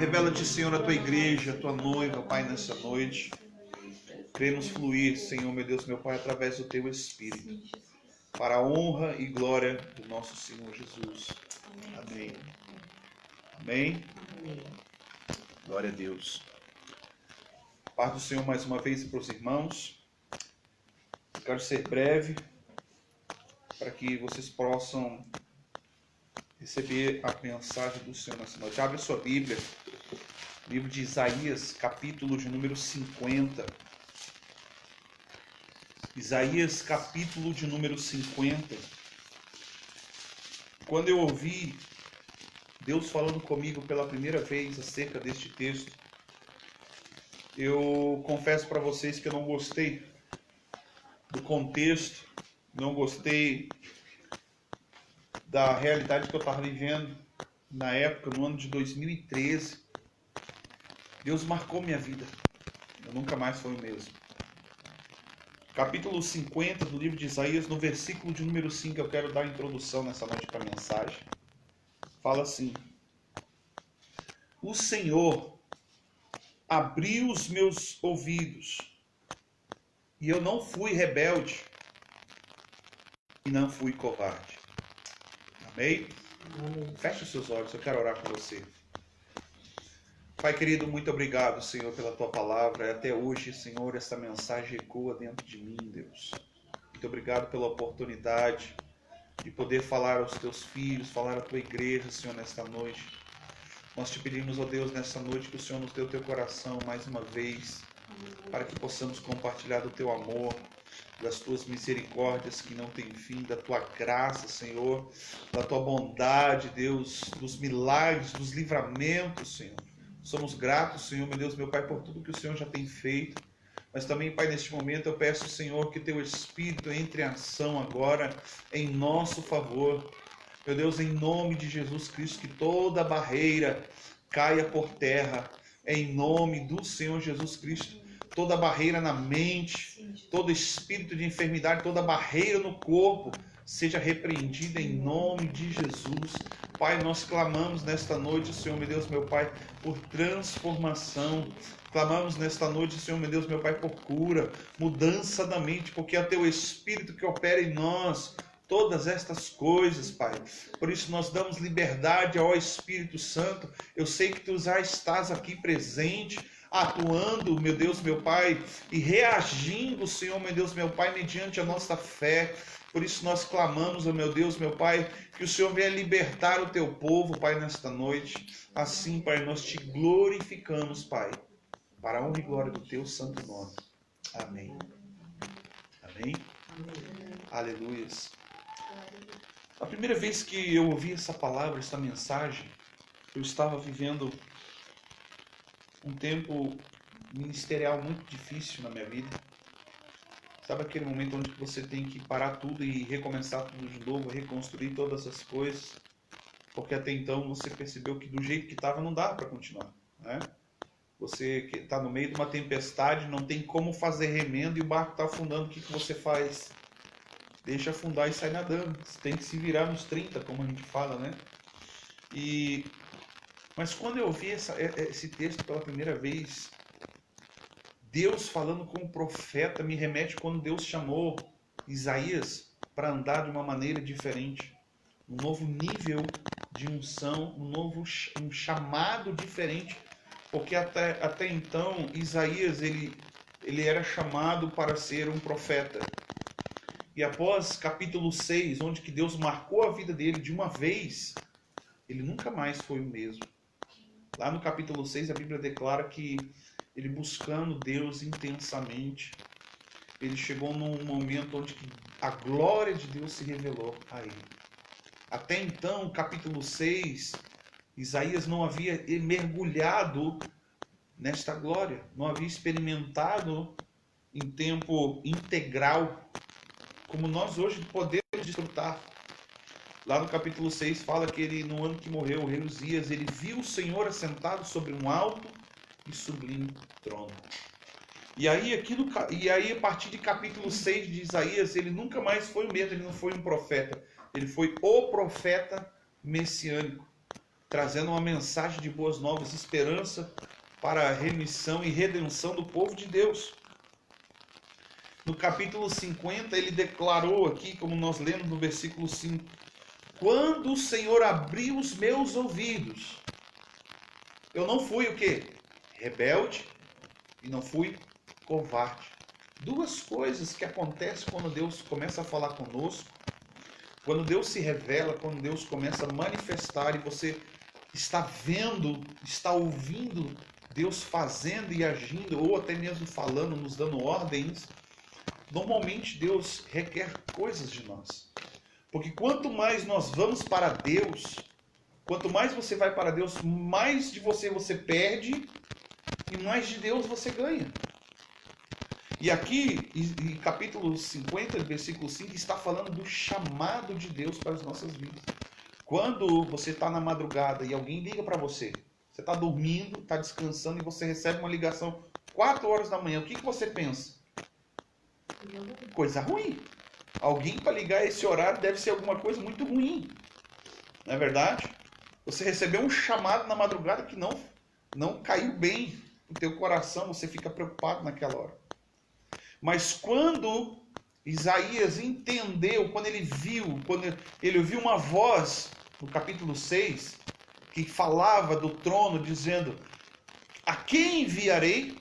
Revela-te, Senhor, a tua igreja, a tua noiva, Pai, nessa noite. Queremos fluir, Senhor, meu Deus, meu Pai, através do teu Espírito, para a honra e glória do nosso Senhor Jesus. Amém. Amém. Glória a Deus. Paz do Senhor mais uma vez para os irmãos. Eu quero ser breve para que vocês possam receber a mensagem do Senhor nessa noite. Abre a sua Bíblia, livro de Isaías, capítulo de número 50. Isaías, capítulo de número 50. Quando eu ouvi Deus falando comigo pela primeira vez acerca deste texto, eu confesso para vocês que eu não gostei do contexto, não gostei da realidade que eu estava vivendo na época, no ano de 2013. Deus marcou minha vida. Eu nunca mais fui o mesmo. Capítulo 50 do livro de Isaías, no versículo de número 5, eu quero dar a introdução nessa noite para a mensagem. Fala assim: o Senhor abriu os meus ouvidos, e eu não fui rebelde, e não fui covarde. Amém? Amém. Feche os seus olhos, eu quero orar com você. Pai querido, muito obrigado, Senhor, pela tua palavra. Até hoje, Senhor, essa mensagem ecoa dentro de mim, Deus. Muito obrigado pela oportunidade de poder falar aos teus filhos, falar à tua igreja, Senhor, nesta noite. Nós te pedimos, ó Deus, nessa noite que o Senhor nos dê o teu coração mais uma vez, para que possamos compartilhar do teu amor, das tuas misericórdias que não tem fim, da tua graça, Senhor, da tua bondade, Deus, dos milagres, dos livramentos, Senhor. Somos gratos, Senhor, meu Deus, meu Pai, por tudo que o Senhor já tem feito. Mas também, Pai, neste momento eu peço, Senhor, que teu Espírito entre em ação agora em nosso favor. Meu Deus, em nome de Jesus Cristo, que toda barreira caia por terra, em nome do Senhor Jesus Cristo. Toda barreira na mente, todo espírito de enfermidade, toda barreira no corpo, seja repreendida em nome de Jesus. Pai, nós clamamos nesta noite, Senhor, meu Deus, meu Pai, por transformação. Clamamos nesta noite, Senhor, meu Deus, meu Pai, por cura, mudança da mente, porque é o teu Espírito que opera em nós todas estas coisas, Pai. Por isso nós damos liberdade ao Espírito Santo. Eu sei que tu já estás aqui presente, atuando, meu Deus, meu Pai, e reagindo, Senhor, meu Deus, meu Pai, mediante a nossa fé. Por isso nós clamamos, oh meu Deus, meu Pai, que o Senhor venha libertar o teu povo, Pai, nesta noite. Assim, Pai, nós te glorificamos, Pai, para a honra e glória do teu santo nome. Amém. Amém? Amém. Aleluias. A primeira vez que eu ouvi essa palavra, essa mensagem, eu estava vivendo um tempo ministerial muito difícil na minha vida. Sabe aquele momento onde você tem que parar tudo e recomeçar tudo de novo, reconstruir todas as coisas? Porque até então você percebeu que do jeito que estava não dá para continuar, né? Você que está no meio de uma tempestade, não tem como fazer remendo e o barco está afundando, o que você faz? Deixa afundar e sai nadando. Você tem que se virar nos 30, como a gente fala, né? Mas quando eu ouvi esse texto pela primeira vez, Deus falando com o profeta me remete quando Deus chamou Isaías para andar de uma maneira diferente. Um novo nível de unção, um chamado diferente. Porque até então Isaías ele era chamado para ser um profeta. E após capítulo 6, onde que Deus marcou a vida dele de uma vez, ele nunca mais foi o mesmo. Lá no capítulo 6 a Bíblia declara que ele, buscando Deus intensamente, ele chegou num momento onde a glória de Deus se revelou a ele. Até então, capítulo 6, Isaías não havia mergulhado nesta glória, não havia experimentado em tempo integral, como nós hoje podemos desfrutar. Lá no capítulo 6 fala que ele, no ano que morreu o rei Uzias, ele viu o Senhor assentado sobre um alto e sublime trono. E aí a partir de capítulo 6 de Isaías, ele nunca mais foi o mesmo, ele não foi um profeta, ele foi o profeta messiânico. trazendo uma mensagem de boas novas, esperança para a remissão e redenção do povo de Deus. No capítulo 50, ele declarou aqui, como nós lemos no versículo 5, quando o Senhor abriu os meus ouvidos, eu não fui o quê? Rebelde e não fui covarde. Duas coisas que acontecem quando Deus começa a falar conosco, quando Deus se revela, quando Deus começa a manifestar e você está vendo, está ouvindo Deus fazendo e agindo, ou até mesmo falando, nos dando ordens. Normalmente Deus requer coisas de nós. Porque quanto mais nós vamos para Deus, quanto mais você vai para Deus, mais de você perde e mais de Deus você ganha. E aqui, em capítulo 50, versículo 5, está falando do chamado de Deus para as nossas vidas. Quando você está na madrugada e alguém liga para você, você está dormindo, está descansando e você recebe uma ligação 4 horas da manhã, o que você pensa? Coisa ruim. Alguém para ligar esse horário deve ser alguma coisa muito ruim. Não é verdade? Você recebeu um chamado na madrugada que não caiu bem no teu coração, você fica preocupado naquela hora. Mas quando Isaías entendeu, quando ele ouviu uma voz no capítulo 6, que falava do trono, dizendo: a quem enviarei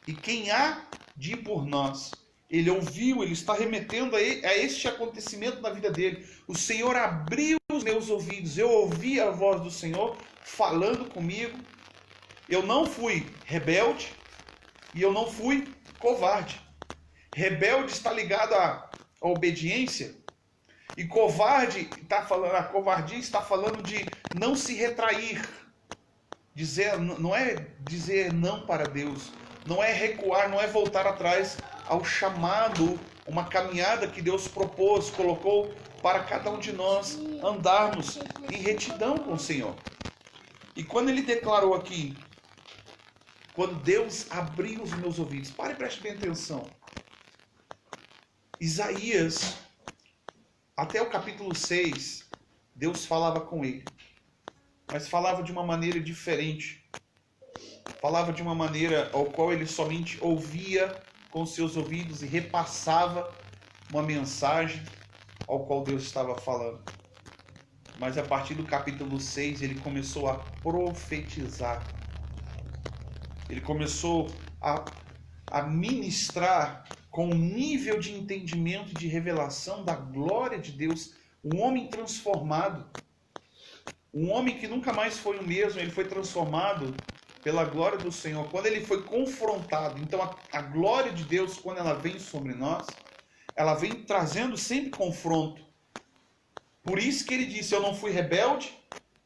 e quem há de ir por nós? Ele ouviu, ele está remetendo a este acontecimento na vida dele. O Senhor abriu os meus ouvidos, eu ouvi a voz do Senhor falando comigo. Eu não fui rebelde e eu não fui covarde. Rebelde está ligado à obediência e covarde a covardia está falando de não se retrair. Não é dizer não para Deus, não é recuar, não é voltar atrás ao chamado, uma caminhada que Deus propôs, colocou para cada um de nós andarmos em retidão com o Senhor. E quando ele declarou aqui, quando Deus abriu os meus ouvidos, pare e preste bem atenção. Isaías, até o capítulo 6, Deus falava com ele, mas falava de uma maneira diferente. Falava de uma maneira ao qual ele somente ouvia com seus ouvidos e repassava uma mensagem ao qual Deus estava falando. Mas a partir do capítulo 6, ele começou a profetizar. Ele começou a ministrar com um nível de entendimento, de revelação da glória de Deus. Um homem transformado. Um homem que nunca mais foi o mesmo, ele foi transformado pela glória do Senhor. Quando ele foi confrontado, então a glória de Deus, quando ela vem sobre nós, ela vem trazendo sempre confronto. Por isso que ele disse: eu não fui rebelde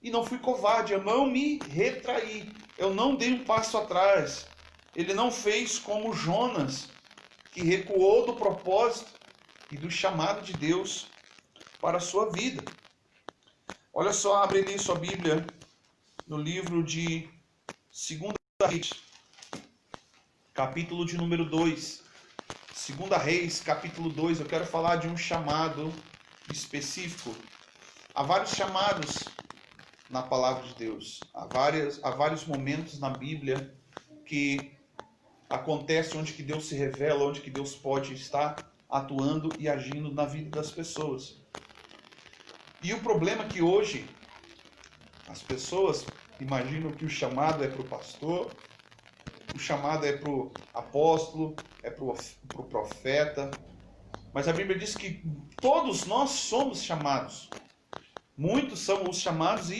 e não fui covarde, eu não me retraí, eu não dei um passo atrás. Ele não fez como Jonas, que recuou do propósito e do chamado de Deus para a sua vida. Olha só, abre ali sua Bíblia no livro de 2 Reis, capítulo de número 2. 2 Reis, capítulo 2, eu quero falar de um chamado específico. Há vários chamados na palavra de Deus. Há vários momentos na Bíblia que acontece onde que Deus se revela, onde que Deus pode estar atuando e agindo na vida das pessoas. E o problema é que hoje as pessoas imaginam que o chamado é para o pastor, o chamado é para o apóstolo, é para o profeta. Mas a Bíblia diz que todos nós somos chamados. Muitos são os chamados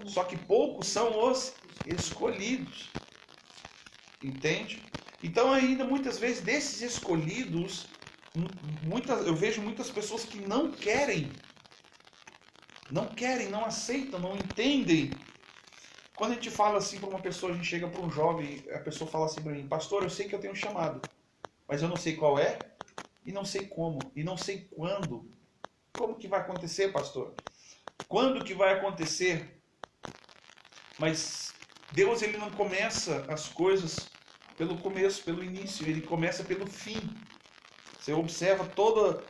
só que poucos são os escolhidos. Entende? Então ainda muitas vezes desses escolhidos, eu vejo muitas pessoas que não querem, não aceitam, não entendem. Quando a gente fala assim para uma pessoa, a gente chega para um jovem, a pessoa fala assim para mim: pastor, eu sei que eu tenho um chamado, mas eu não sei qual é, e não sei como, e não sei quando. Como que vai acontecer, pastor? Quando que vai acontecer? Mas Deus, ele não começa as coisas pelo começo, pelo início, ele começa pelo fim. Você observa toda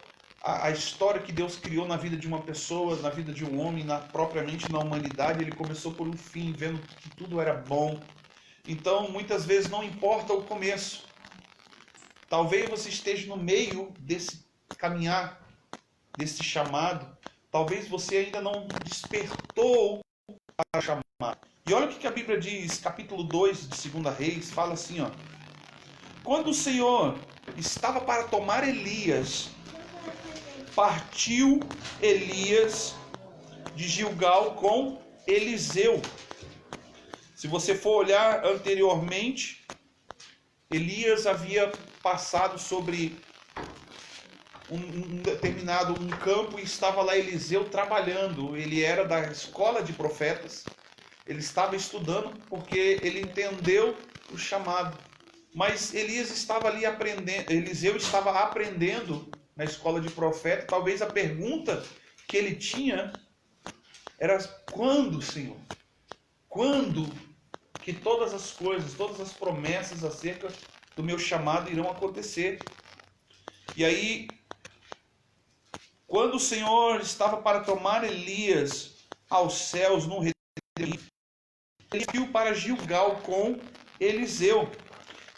a história que Deus criou na vida de uma pessoa, na vida de um homem, propriamente na humanidade, ele começou por um fim, vendo que tudo era bom. Então, muitas vezes não importa o começo. Talvez você esteja no meio desse caminhar, desse chamado. Talvez você ainda não despertou para o chamado. E olha o que a Bíblia diz, capítulo 2 de 2 Reis, fala assim, ó. Quando o Senhor estava para tomar Elias, partiu Elias de Gilgal com Eliseu. Se você for olhar anteriormente, Elias havia passado sobre um determinado campo e estava lá Eliseu trabalhando. Ele era da escola de profetas. Ele estava estudando porque ele entendeu o chamado. Mas Elias estava ali aprendendo, Eliseu estava aprendendo na escola de profeta. Talvez a pergunta que ele tinha era: quando, Senhor? Quando que todas as coisas, todas as promessas acerca do meu chamado irão acontecer? E aí, quando o Senhor estava para tomar Elias aos céus no reino, ele viu para Gilgal com Eliseu.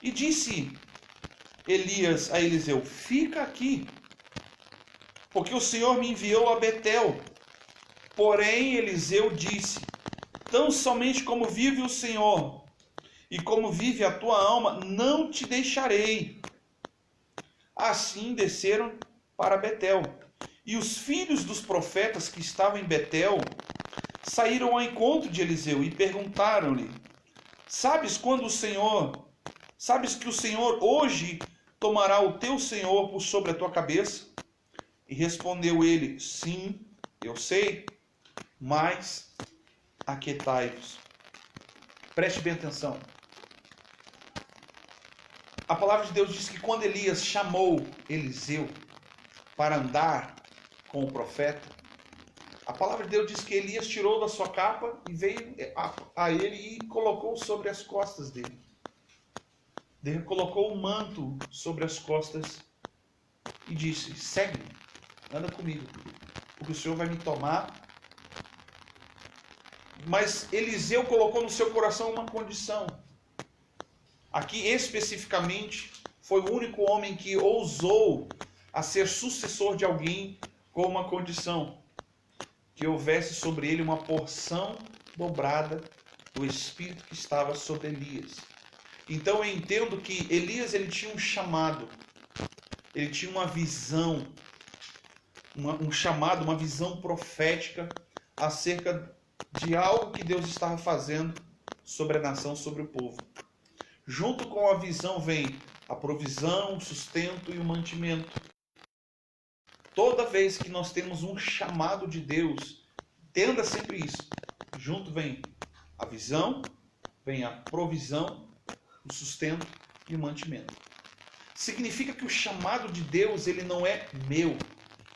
E disse Elias a Eliseu: fica aqui, porque o Senhor me enviou a Betel. Porém Eliseu disse: tão somente como vive o Senhor, e como vive a tua alma, não te deixarei. Assim desceram para Betel. E os filhos dos profetas que estavam em Betel saíram ao encontro de Eliseu e perguntaram-lhe: sabes que o Senhor hoje tomará o teu senhor por sobre a tua cabeça? E respondeu ele: sim, eu sei, mas aquietai-vos. Preste bem atenção. A palavra de Deus diz que quando Elias chamou Eliseu para andar com o profeta, a palavra de Deus diz que Elias tirou da sua capa e veio a ele e colocou sobre as costas dele. Ele colocou o manto sobre as costas e disse: segue-me, anda comigo, porque o Senhor vai me tomar. Mas Eliseu colocou no seu coração uma condição. Aqui especificamente foi o único homem que ousou a ser sucessor de alguém com uma condição: que houvesse sobre ele uma porção dobrada do Espírito que estava sobre Elias. Então eu entendo que Elias ele tinha um chamado, ele tinha uma visão, um chamado, uma visão profética acerca de algo que Deus estava fazendo sobre a nação, sobre o povo. Junto com a visão vem a provisão, o sustento e o mantimento. Toda vez que nós temos um chamado de Deus, entenda sempre isso. Junto vem a visão, vem a provisão, o sustento e o mantimento. Significa que o chamado de Deus, ele não é meu.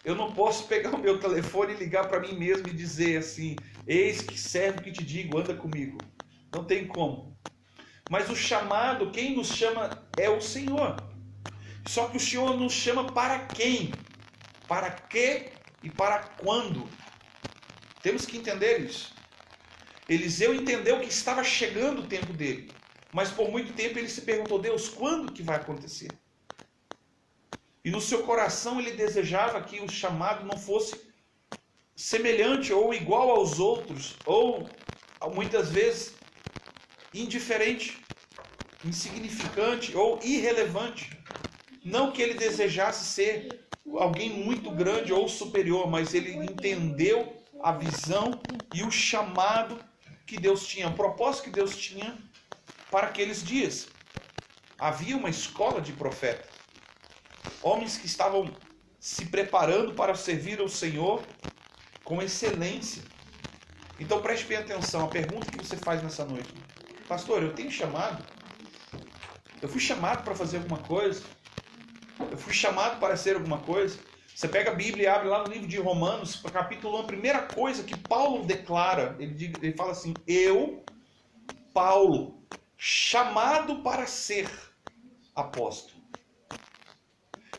Eu não posso pegar o meu telefone e ligar para mim mesmo e dizer assim: eis que servo que te digo, anda comigo. Não tem como. Mas o chamado, quem nos chama é o Senhor. Só que o Senhor nos chama para quem? Para quê e para quando? Temos que entender isso. Eliseu entendeu que estava chegando o tempo dele. Mas por muito tempo ele se perguntou: Deus, quando que vai acontecer? E no seu coração ele desejava que o chamado não fosse semelhante ou igual aos outros, ou muitas vezes indiferente, insignificante ou irrelevante. Não que ele desejasse ser alguém muito grande ou superior, mas ele entendeu a visão e o chamado que Deus tinha, o propósito que Deus tinha para aqueles dias. Havia uma escola de profetas, homens que estavam se preparando para servir ao Senhor com excelência. Então preste bem atenção, a pergunta que você faz nessa noite: pastor, eu tenho chamado? Eu fui chamado para fazer alguma coisa? Eu fui chamado para ser alguma coisa? Você pega a Bíblia e abre lá no livro de Romanos, capítulo 1, a primeira coisa que Paulo declara, ele fala assim: eu, Paulo, chamado para ser apóstolo.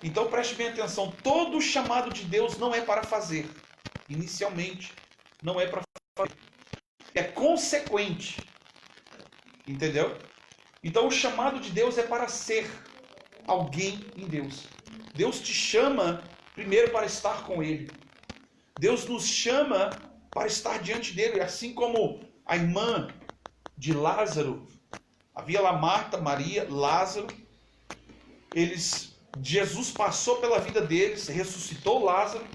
Então preste bem atenção, todo chamado de Deus não é para fazer. Inicialmente, não é para fazer. É consequente. Entendeu? Então o chamado de Deus é para ser alguém em Deus. Deus te chama primeiro para estar com Ele. Deus nos chama para estar diante dele, assim como a irmã de Lázaro, havia lá Marta, Maria, Lázaro, Jesus passou pela vida deles, ressuscitou Lázaro,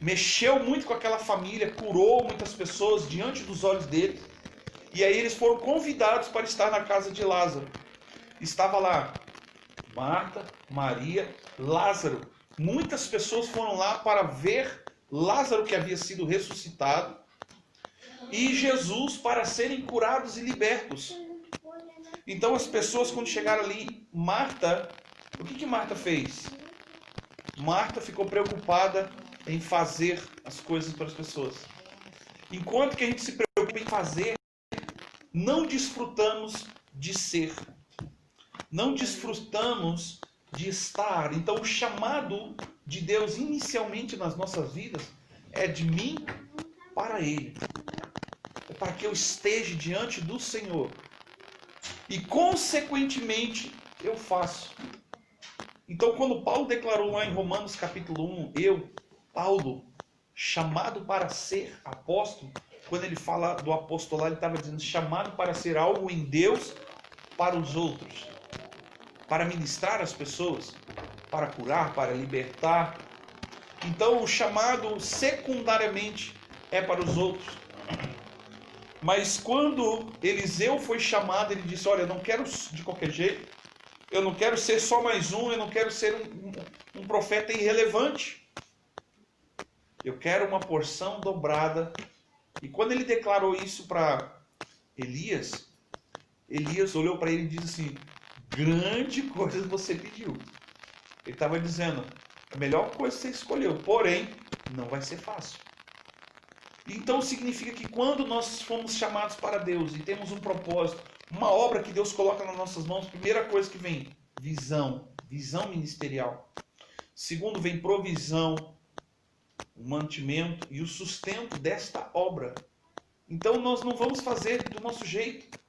mexeu muito com aquela família, curou muitas pessoas diante dos olhos deles, e aí eles foram convidados para estar na casa de Lázaro. Estava lá Marta, Maria, Lázaro. Muitas pessoas foram lá para ver Lázaro, que havia sido ressuscitado, e Jesus, para serem curados e libertos. Então as pessoas, quando chegaram ali, Marta, o que Marta fez? Marta ficou preocupada em fazer as coisas para as pessoas. Enquanto que a gente se preocupa em fazer, não desfrutamos de ser. Não desfrutamos de estar. Então o chamado de Deus inicialmente nas nossas vidas é de mim para Ele. É para que eu esteja diante do Senhor. E consequentemente eu faço. Então quando Paulo declarou lá em Romanos capítulo 1, Paulo, chamado para ser apóstolo, quando ele fala do apostolado, ele estava dizendo chamado para ser algo em Deus para os outros. Para ministrar as pessoas, para curar, para libertar. Então o chamado secundariamente é para os outros. Mas quando Eliseu foi chamado, ele disse, olha, eu não quero de qualquer jeito, eu não quero ser só mais um, eu não quero ser um profeta irrelevante. Eu quero uma porção dobrada. E quando ele declarou isso para Elias, Elias olhou para ele e disse assim, grande coisa você pediu. Ele estava dizendo, a melhor coisa você escolheu, porém, não vai ser fácil. Então significa que quando nós fomos chamados para Deus e temos um propósito, uma obra que Deus coloca nas nossas mãos, primeira coisa que vem, visão ministerial. Segundo, vem provisão, o mantimento e o sustento desta obra. Então nós não vamos fazer do nosso jeito.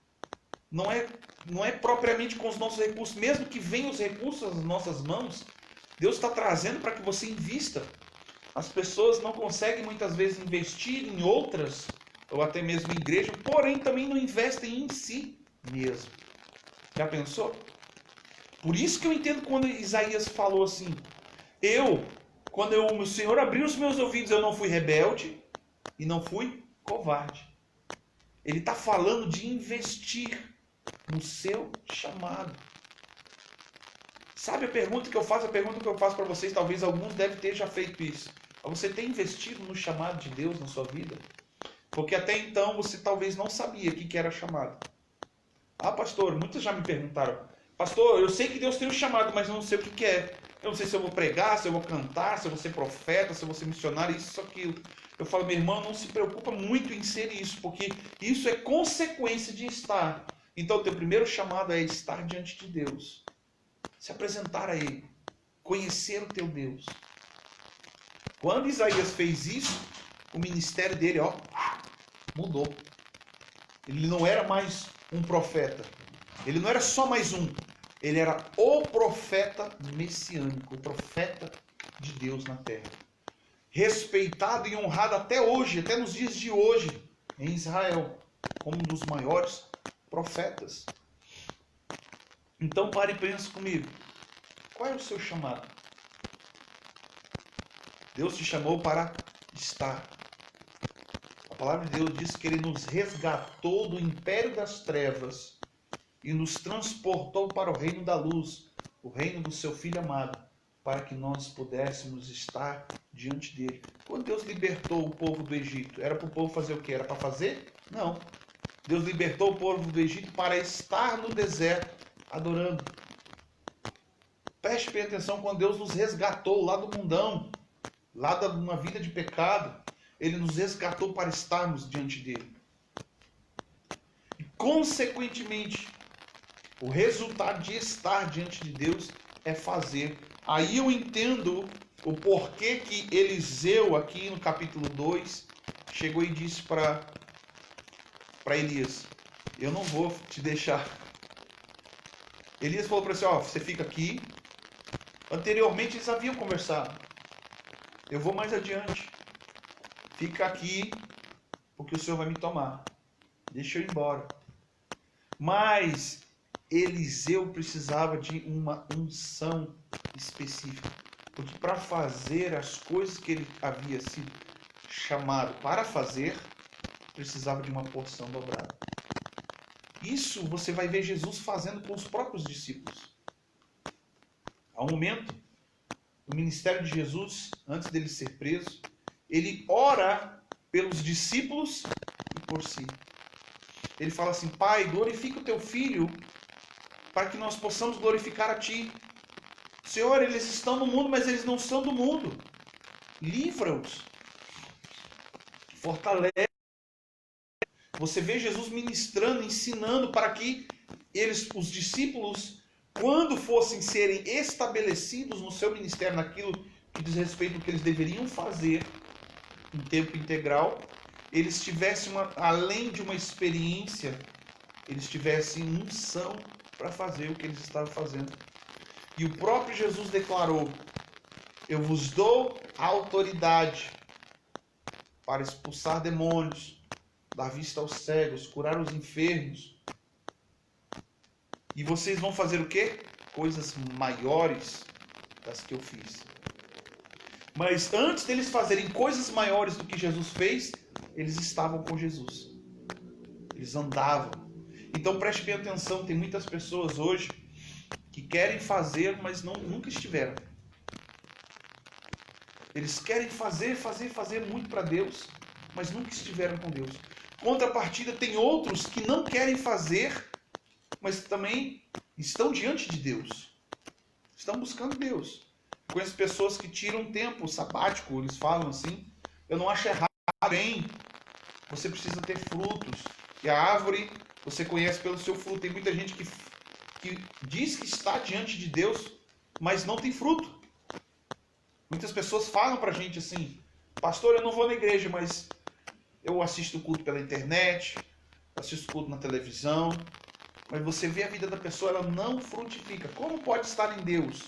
Não é propriamente com os nossos recursos. Mesmo que venham os recursos nas nossas mãos, Deus está trazendo para que você invista. As pessoas não conseguem muitas vezes investir em outras, ou até mesmo em igreja, porém também não investem em si mesmo. Já pensou? Por isso que eu entendo quando Isaías falou assim, quando o Senhor abriu os meus ouvidos, eu não fui rebelde e não fui covarde. Ele está falando de investir no seu chamado. Sabe a pergunta que eu faço? A pergunta que eu faço para vocês, talvez alguns devem ter já feito isso. Você tem investido no chamado de Deus na sua vida? Porque até então você talvez não sabia o que era chamado. Ah, pastor, muitos já me perguntaram. Pastor, eu sei que Deus tem um chamado, mas eu não sei o que é. Eu não sei se eu vou pregar, se eu vou cantar, se eu vou ser profeta, se eu vou ser missionário, isso, aquilo. Eu falo, meu irmão, não se preocupa muito em ser isso, porque isso é consequência de estar. Então, o teu primeiro chamado é estar diante de Deus. Se apresentar a Ele. Conhecer o teu Deus. Quando Isaías fez isso, o ministério dele, mudou. Ele não era mais um profeta. Ele não era só mais um. Ele era o profeta messiânico, o profeta de Deus na terra. Respeitado e honrado até hoje, até nos dias de hoje, em Israel, como um dos maiores profetas. Então pare e pense comigo. Qual é o seu chamado? Deus te chamou para estar. A palavra de Deus diz que Ele nos resgatou do império das trevas e nos transportou para o reino da luz, o reino do seu Filho amado, para que nós pudéssemos estar diante dele. Quando Deus libertou o povo do Egito, era para o povo fazer o quê? Era para fazer? Não. Deus libertou o povo do Egito para estar no deserto, adorando. Preste bem atenção, quando Deus nos resgatou lá do mundão, lá de uma vida de pecado, Ele nos resgatou para estarmos diante dele. E, consequentemente, o resultado de estar diante de Deus é fazer Aí eu entendo o porquê que Eliseu, aqui no capítulo 2, chegou e disse para Elias: eu não vou te deixar. Elias falou para ele assim: ó, você fica aqui. Anteriormente eles haviam conversado. Eu vou mais adiante. Fica aqui, porque o Senhor vai me tomar. Deixa eu ir embora. Mas Eliseu precisava de uma unção específica. Porque para fazer as coisas que ele havia sido chamado para fazer, precisava de uma porção dobrada. Isso você vai ver Jesus fazendo com os próprios discípulos. Há um momento, no ministério de Jesus, antes dele ser preso, ele ora pelos discípulos e por si. Ele fala assim: Pai, glorifica o teu filho para que nós possamos glorificar a ti. Senhor, eles estão no mundo, mas eles não são do mundo. Livra-os. Fortalece. Você vê Jesus ministrando, ensinando para que os discípulos, quando fossem serem estabelecidos no seu ministério, naquilo que diz respeito ao que eles deveriam fazer em tempo integral, eles tivessem, além de uma experiência, eles tivessem unção para fazer o que eles estavam fazendo. E o próprio Jesus declarou: eu vos dou autoridade para expulsar demônios, dar vista aos cegos, curar os enfermos. E vocês vão fazer o quê? Coisas maiores das que eu fiz. Mas antes deles fazerem coisas maiores do que Jesus fez, eles estavam com Jesus. Eles andavam. Então preste bem atenção, tem muitas pessoas hoje que querem fazer, mas nunca estiveram. Eles querem fazer muito para Deus, mas nunca estiveram com Deus. Contrapartida, tem outros que não querem fazer, mas também estão diante de Deus. Estão buscando Deus. Conheço pessoas que tiram tempo sabático, eles falam assim: eu não acho errado, bem, você precisa ter frutos. E a árvore você conhece pelo seu fruto. Tem muita gente que diz que está diante de Deus, mas não tem fruto. Muitas pessoas falam pra gente assim: pastor, eu não vou na igreja, mas eu assisto o culto pela internet, assisto o culto na televisão. Mas você vê a vida da pessoa, ela não frutifica. Como pode estar em Deus?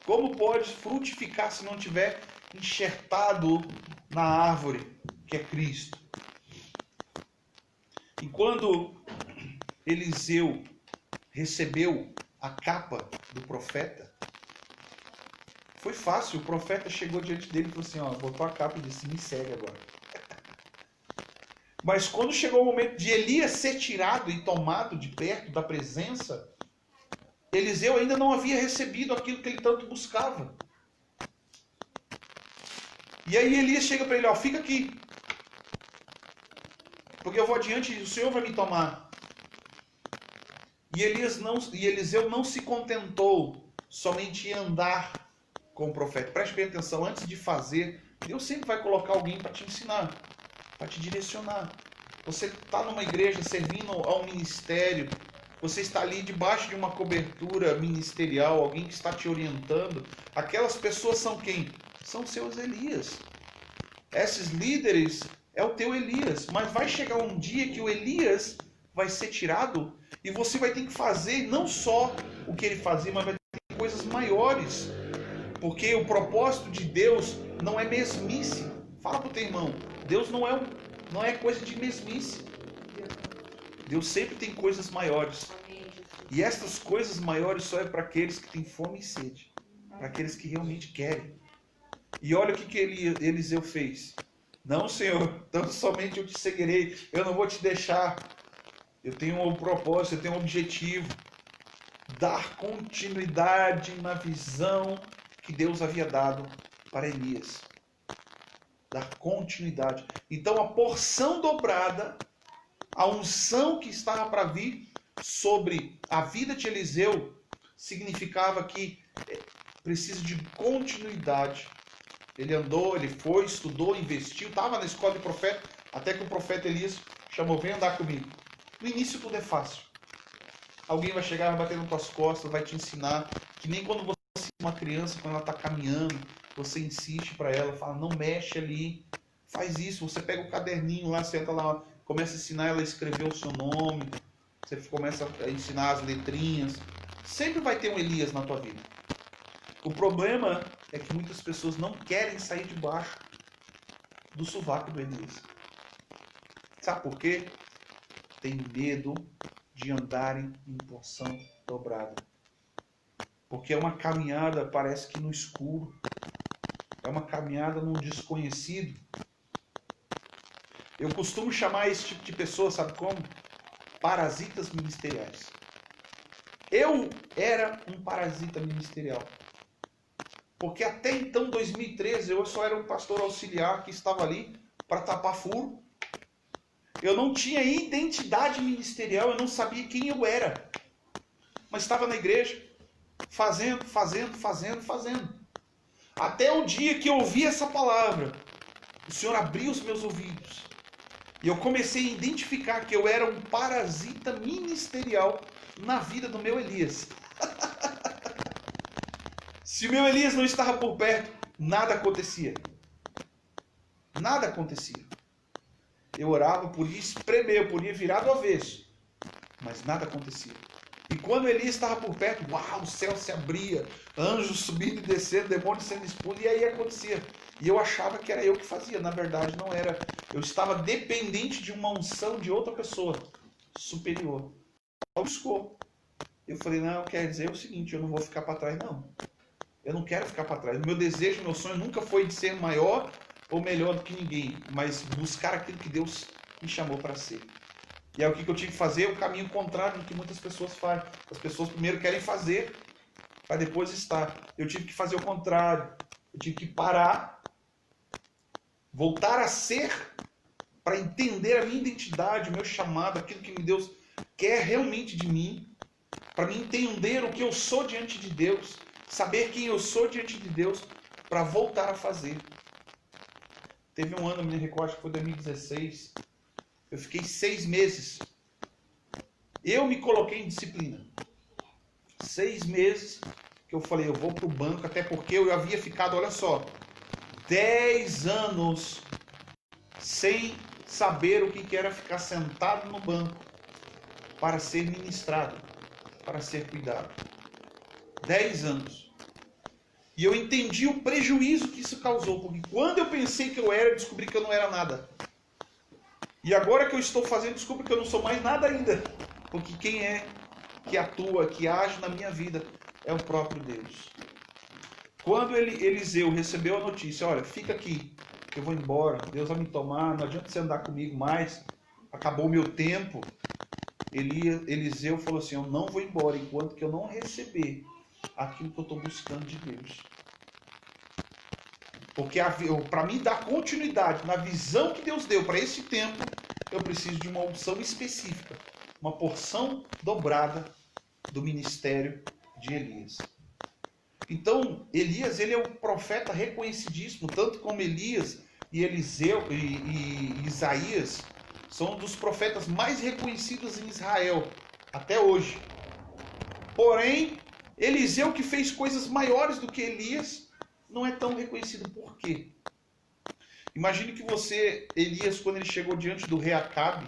Como pode frutificar se não tiver enxertado na árvore, que é Cristo? E quando Eliseu recebeu a capa do profeta, foi fácil. O profeta chegou diante dele e falou assim: ó, botou a capa e disse: me segue agora. Mas quando chegou o momento de Elias ser tirado e tomado de perto da presença, Eliseu ainda não havia recebido aquilo que ele tanto buscava. E aí Elias chega para ele: ó, fica aqui, porque eu vou adiante e o Senhor vai me tomar. E Eliseu não se contentou somente em andar com o profeta. Preste bem atenção, antes de fazer, Deus sempre vai colocar alguém para te ensinar, para te direcionar. Você está numa igreja servindo ao ministério, você está ali debaixo de uma cobertura ministerial, alguém que está te orientando. Aquelas pessoas são quem? São seus Elias. Esses líderes é o teu Elias. Mas vai chegar um dia que o Elias vai ser tirado e você vai ter que fazer não só o que ele fazia, mas vai ter coisas maiores. Porque o propósito de Deus não é mesmice. Fala para o teu irmão: Deus não é coisa de mesmice. Deus sempre tem coisas maiores. E essas coisas maiores só é para aqueles que têm fome e sede. Para aqueles que realmente querem. E olha o que Eliseu fez. Não, Senhor, tão somente eu te seguirei. Eu não vou te deixar. Eu tenho um propósito, eu tenho um objetivo. Dar continuidade na visão que Deus havia dado para Elias. Dar continuidade. Então a porção dobrada, a unção que estava para vir sobre a vida de Eliseu, significava que precisa de continuidade. Ele andou, ele foi, estudou, investiu, estava na escola de profeta, até que o profeta Elias chamou: vem andar comigo. No início tudo é fácil. Alguém vai chegar, vai bater nas tuas costas, vai te ensinar, que nem quando você uma criança quando ela está caminhando, você insiste para ela, fala, não mexe ali, faz isso. Você pega o caderninho lá, senta lá, começa a ensinar ela a escrever o seu nome, você começa a ensinar as letrinhas. Sempre vai ter um Elias na tua vida. O problema é que muitas pessoas não querem sair debaixo do sovaco do Elias. Sabe por quê? Tem medo de andarem em porção dobrada. Porque é uma caminhada, parece que no escuro. É uma caminhada num desconhecido. Eu costumo chamar esse tipo de pessoa, sabe como? Parasitas ministeriais. Eu era um parasita ministerial. Porque até então, 2013, eu só era um pastor auxiliar que estava ali para tapar furo. Eu não tinha identidade ministerial, eu não sabia quem eu era. Mas estava na igreja, fazendo. Até o dia que eu ouvi essa palavra, o Senhor abriu os meus ouvidos. E eu comecei a identificar que eu era um parasita ministerial na vida do meu Elias. Se o meu Elias não estava por perto, nada acontecia. Nada acontecia. Eu orava, podia espremer, eu podia virar do avesso. Mas nada acontecia. E quando Elias estava por perto, uau, o céu se abria, anjos subindo e descendo, demônios sendo expulsos, e aí acontecia. E eu achava que era eu que fazia, na verdade não era. Eu estava dependente de uma unção de outra pessoa, superior. Buscou. Eu falei, não, quer dizer o seguinte, eu não vou ficar para trás não. Eu não quero ficar para trás. O meu desejo, meu sonho nunca foi de ser maior ou melhor do que ninguém, mas buscar aquilo que Deus me chamou para ser. E aí o que eu tive que fazer? O caminho contrário do que muitas pessoas fazem. As pessoas primeiro querem fazer, para depois estar. Eu tive que fazer o contrário. Eu tive que parar, voltar a ser, para entender a minha identidade, o meu chamado, aquilo que Deus quer realmente de mim, para mim entender o que eu sou diante de Deus, saber quem eu sou diante de Deus, para voltar a fazer. Teve um ano, me recordo que foi 2016, eu fiquei 6 meses. Eu me coloquei em disciplina. 6 meses que eu falei, eu vou para o banco, até porque eu havia ficado, olha só, 10 anos sem saber o que era ficar sentado no banco para ser ministrado, para ser cuidado. 10 anos. E eu entendi o prejuízo que isso causou, porque quando eu pensei que eu era, eu descobri que eu não era nada. E agora que eu estou fazendo, descubro que eu não sou mais nada ainda. Porque quem é que atua, que age na minha vida, é o próprio Deus. Quando Eliseu recebeu a notícia, olha, fica aqui, que eu vou embora, Deus vai me tomar, não adianta você andar comigo mais, acabou o meu tempo. Eliseu falou assim, eu não vou embora enquanto que eu não receber aquilo que eu estou buscando de Deus. Porque para mim dar continuidade na visão que Deus deu para esse tempo, eu preciso de uma unção específica, uma porção dobrada do ministério de Elias. Então, Elias, ele é um profeta reconhecidíssimo, tanto como Elias e Eliseu e Isaías são um dos profetas mais reconhecidos em Israel até hoje. Porém, Eliseu, que fez coisas maiores do que Elias, não é tão reconhecido. Por quê? Imagine que Elias, quando ele chegou diante do rei Acabe,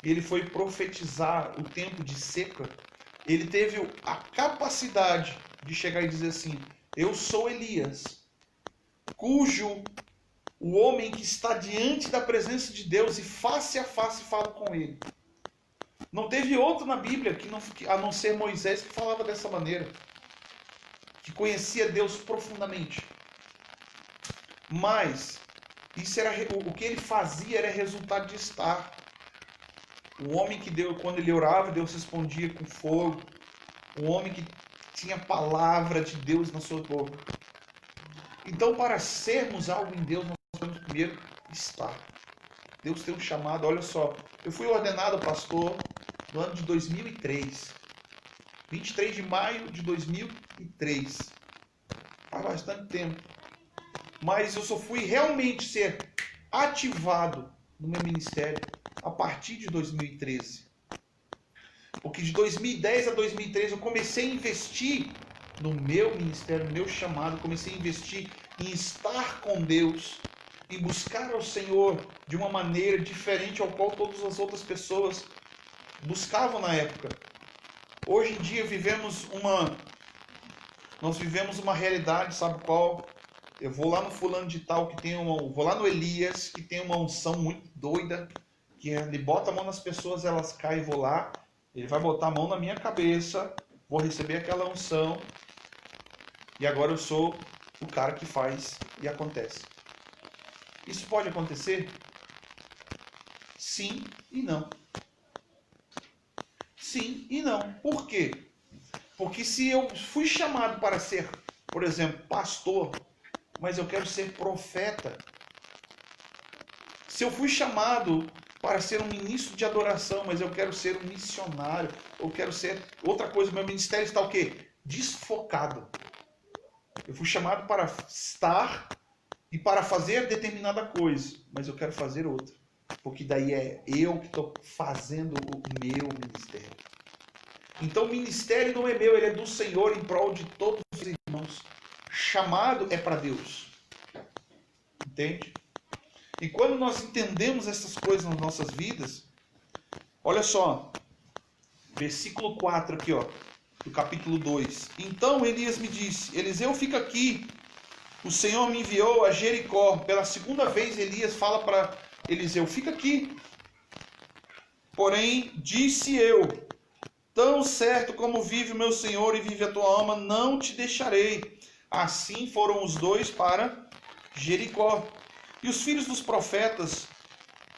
ele foi profetizar o tempo de seca, ele teve a capacidade de chegar e dizer assim, eu sou Elias, cujo o homem que está diante da presença de Deus e face a face fala com ele. Não teve outro na Bíblia, a não ser Moisés, que falava dessa maneira, que conhecia Deus profundamente. Mas isso era o que ele fazia era resultado de estar. O homem que quando ele orava, Deus respondia com fogo. O homem que tinha a palavra de Deus na sua boca. Então, para sermos algo em Deus, nós precisamos primeiro estar. Deus tem um chamado, olha só. Eu fui ordenado pastor no ano de 2003. 23 de maio de 2003. Faz bastante tempo. Mas eu só fui realmente ser ativado no meu ministério a partir de 2013. Porque de 2010 a 2013 eu comecei a investir no meu ministério, no meu chamado, comecei a investir em estar com Deus, em buscar ao Senhor de uma maneira diferente ao qual todas as outras pessoas buscavam na época. Hoje em dia nós vivemos uma realidade, sabe qual? Eu vou lá no fulano de tal vou lá no Elias que tem uma unção muito doida, que ele bota a mão nas pessoas, elas caem, vou lá, ele vai botar a mão na minha cabeça, vou receber aquela unção e agora eu sou o cara que faz e acontece. Isso pode acontecer? Sim e não. Sim e não. Por quê? Porque se eu fui chamado para ser, por exemplo, pastor, mas eu quero ser profeta. Se eu fui chamado para ser um ministro de adoração, mas eu quero ser um missionário, eu quero ser outra coisa, meu ministério está o quê? Desfocado. Eu fui chamado para estar e para fazer determinada coisa, mas eu quero fazer outra. Porque daí é eu que estou fazendo o meu ministério. Então o ministério não é meu, ele é do Senhor em prol de todos os irmãos. Chamado é para Deus. Entende? E quando nós entendemos essas coisas nas nossas vidas, olha só, versículo 4 aqui, ó, do capítulo 2. Então Elias me disse, Eliseu, fica aqui. O Senhor me enviou a Jericó. Pela segunda vez Elias fala para Eliseu, fica aqui. Porém, disse eu, tão certo como vive o meu Senhor e vive a tua alma, não te deixarei. Assim foram os dois para Jericó. E os filhos dos profetas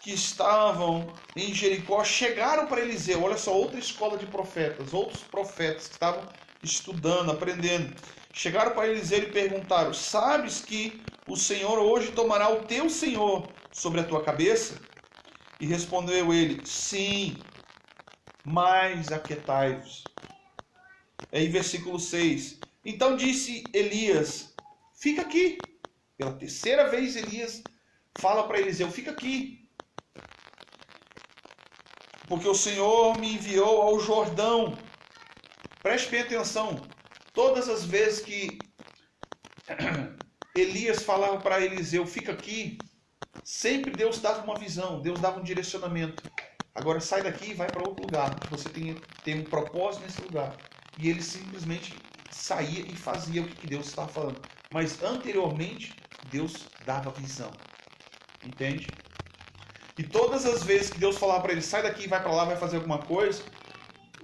que estavam em Jericó chegaram para Eliseu. Olha só, outra escola de profetas, outros profetas que estavam estudando, aprendendo. Chegaram para Eliseu e perguntaram, sabes que o Senhor hoje tomará o teu senhor sobre a tua cabeça? E respondeu ele, sim, mas aquietai-vos. Aí versículo 6. Então disse Elias, fica aqui. Pela terceira vez Elias fala para Eliseu, fica aqui. Porque o Senhor me enviou ao Jordão. Preste bem atenção. Todas as vezes que Elias falava para Eliseu, fica aqui, sempre Deus dava uma visão, Deus dava um direcionamento. Agora sai daqui e vai para outro lugar. Você tem um propósito nesse lugar. E ele simplesmente saía e fazia o que Deus estava falando. Mas anteriormente, Deus dava visão. Entende? E todas as vezes que Deus falava para ele, sai daqui, vai para lá, vai fazer alguma coisa,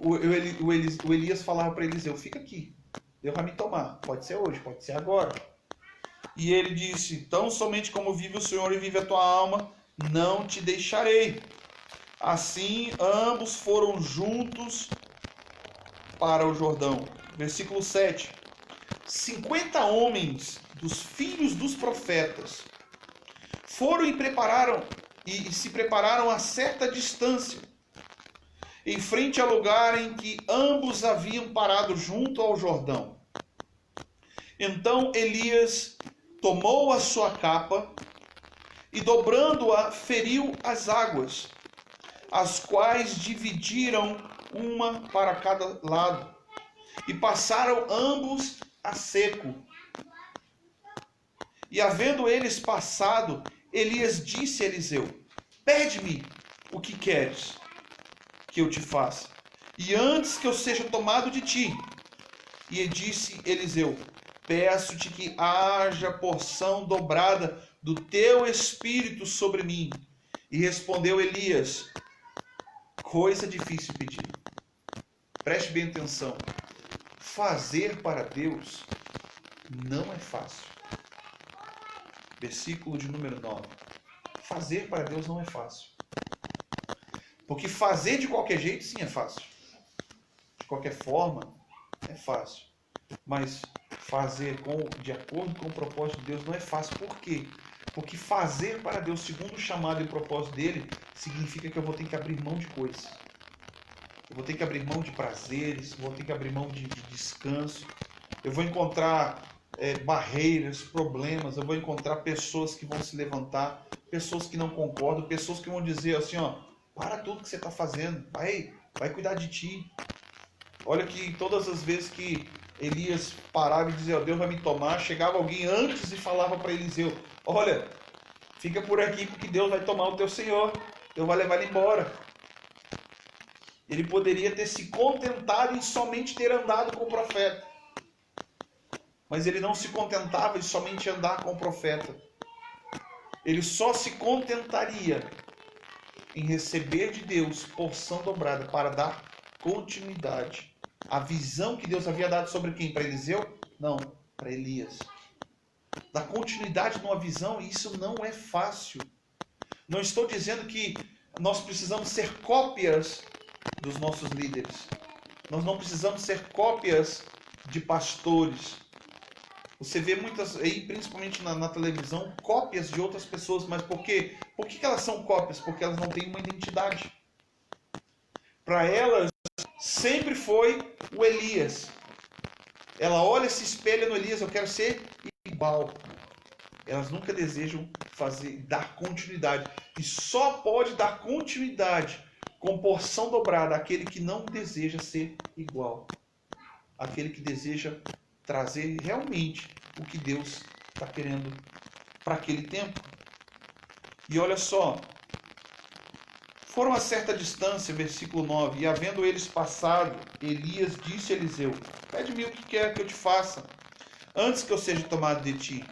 o Elias falava para Eliseu, fica aqui. Deus vai me tomar. Pode ser hoje, pode ser agora. E ele disse, tão somente como vive o Senhor e vive a tua alma, não te deixarei. Assim, ambos foram juntos para o Jordão. Versículo 7. 50 homens dos filhos dos profetas foram e se prepararam a certa distância, em frente ao lugar em que ambos haviam parado junto ao Jordão. Então Elias tomou a sua capa e, dobrando-a, feriu as águas, as quais dividiram uma para cada lado, e passaram ambos a seco. E havendo eles passado, Elias disse a Eliseu, pede-me o que queres que eu te faça, e antes que eu seja tomado de ti. E disse Eliseu, peço-te que haja porção dobrada do teu espírito sobre mim. E respondeu Elias, coisa difícil pedir. Preste bem atenção. Fazer para Deus não é fácil. Versículo de número 9. Fazer para Deus não é fácil. Porque fazer de qualquer jeito sim é fácil. De qualquer forma é fácil. Mas fazer de acordo com o propósito de Deus não é fácil. Por quê? Porque fazer para Deus segundo o chamado e o propósito dele significa que eu vou ter que abrir mão de coisas. Eu vou ter que abrir mão de prazeres, vou ter que abrir mão de descanso. Eu vou encontrar barreiras, problemas, eu vou encontrar pessoas que vão se levantar, pessoas que não concordam, pessoas que vão dizer assim, ó, para tudo que você está fazendo, vai cuidar de ti. Olha que todas as vezes que Elias parava e dizia, Deus vai me tomar. Chegava alguém antes e falava para Eliseu, olha, fica por aqui porque Deus vai tomar o teu senhor. Deus vai levar ele embora. Ele poderia ter se contentado em somente ter andado com o profeta. Mas ele não se contentava em somente andar com o profeta. Ele só se contentaria em receber de Deus porção dobrada para dar continuidade. A visão que Deus havia dado sobre quem? Para Eliseu? Não, para Elias. Dar continuidade numa visão, isso não é fácil. Não estou dizendo que nós precisamos ser cópias dos nossos líderes. Nós não precisamos ser cópias de pastores. Você vê muitas aí, principalmente na televisão, cópias de outras pessoas. Mas por quê? Por que elas são cópias? Porque elas não têm uma identidade. Para elas, sempre foi o Elias. Ela olha, se espelha no Elias, eu quero ser igual. Elas nunca desejam dar continuidade. E só pode dar continuidade com porção dobrada aquele que não deseja ser igual. Aquele que deseja trazer realmente o que Deus está querendo para aquele tempo. E olha só, foram a certa distância, versículo 9, e havendo eles passado, Elias disse a Eliseu, pede-me o que quer que eu te faça, antes que eu seja tomado de ti.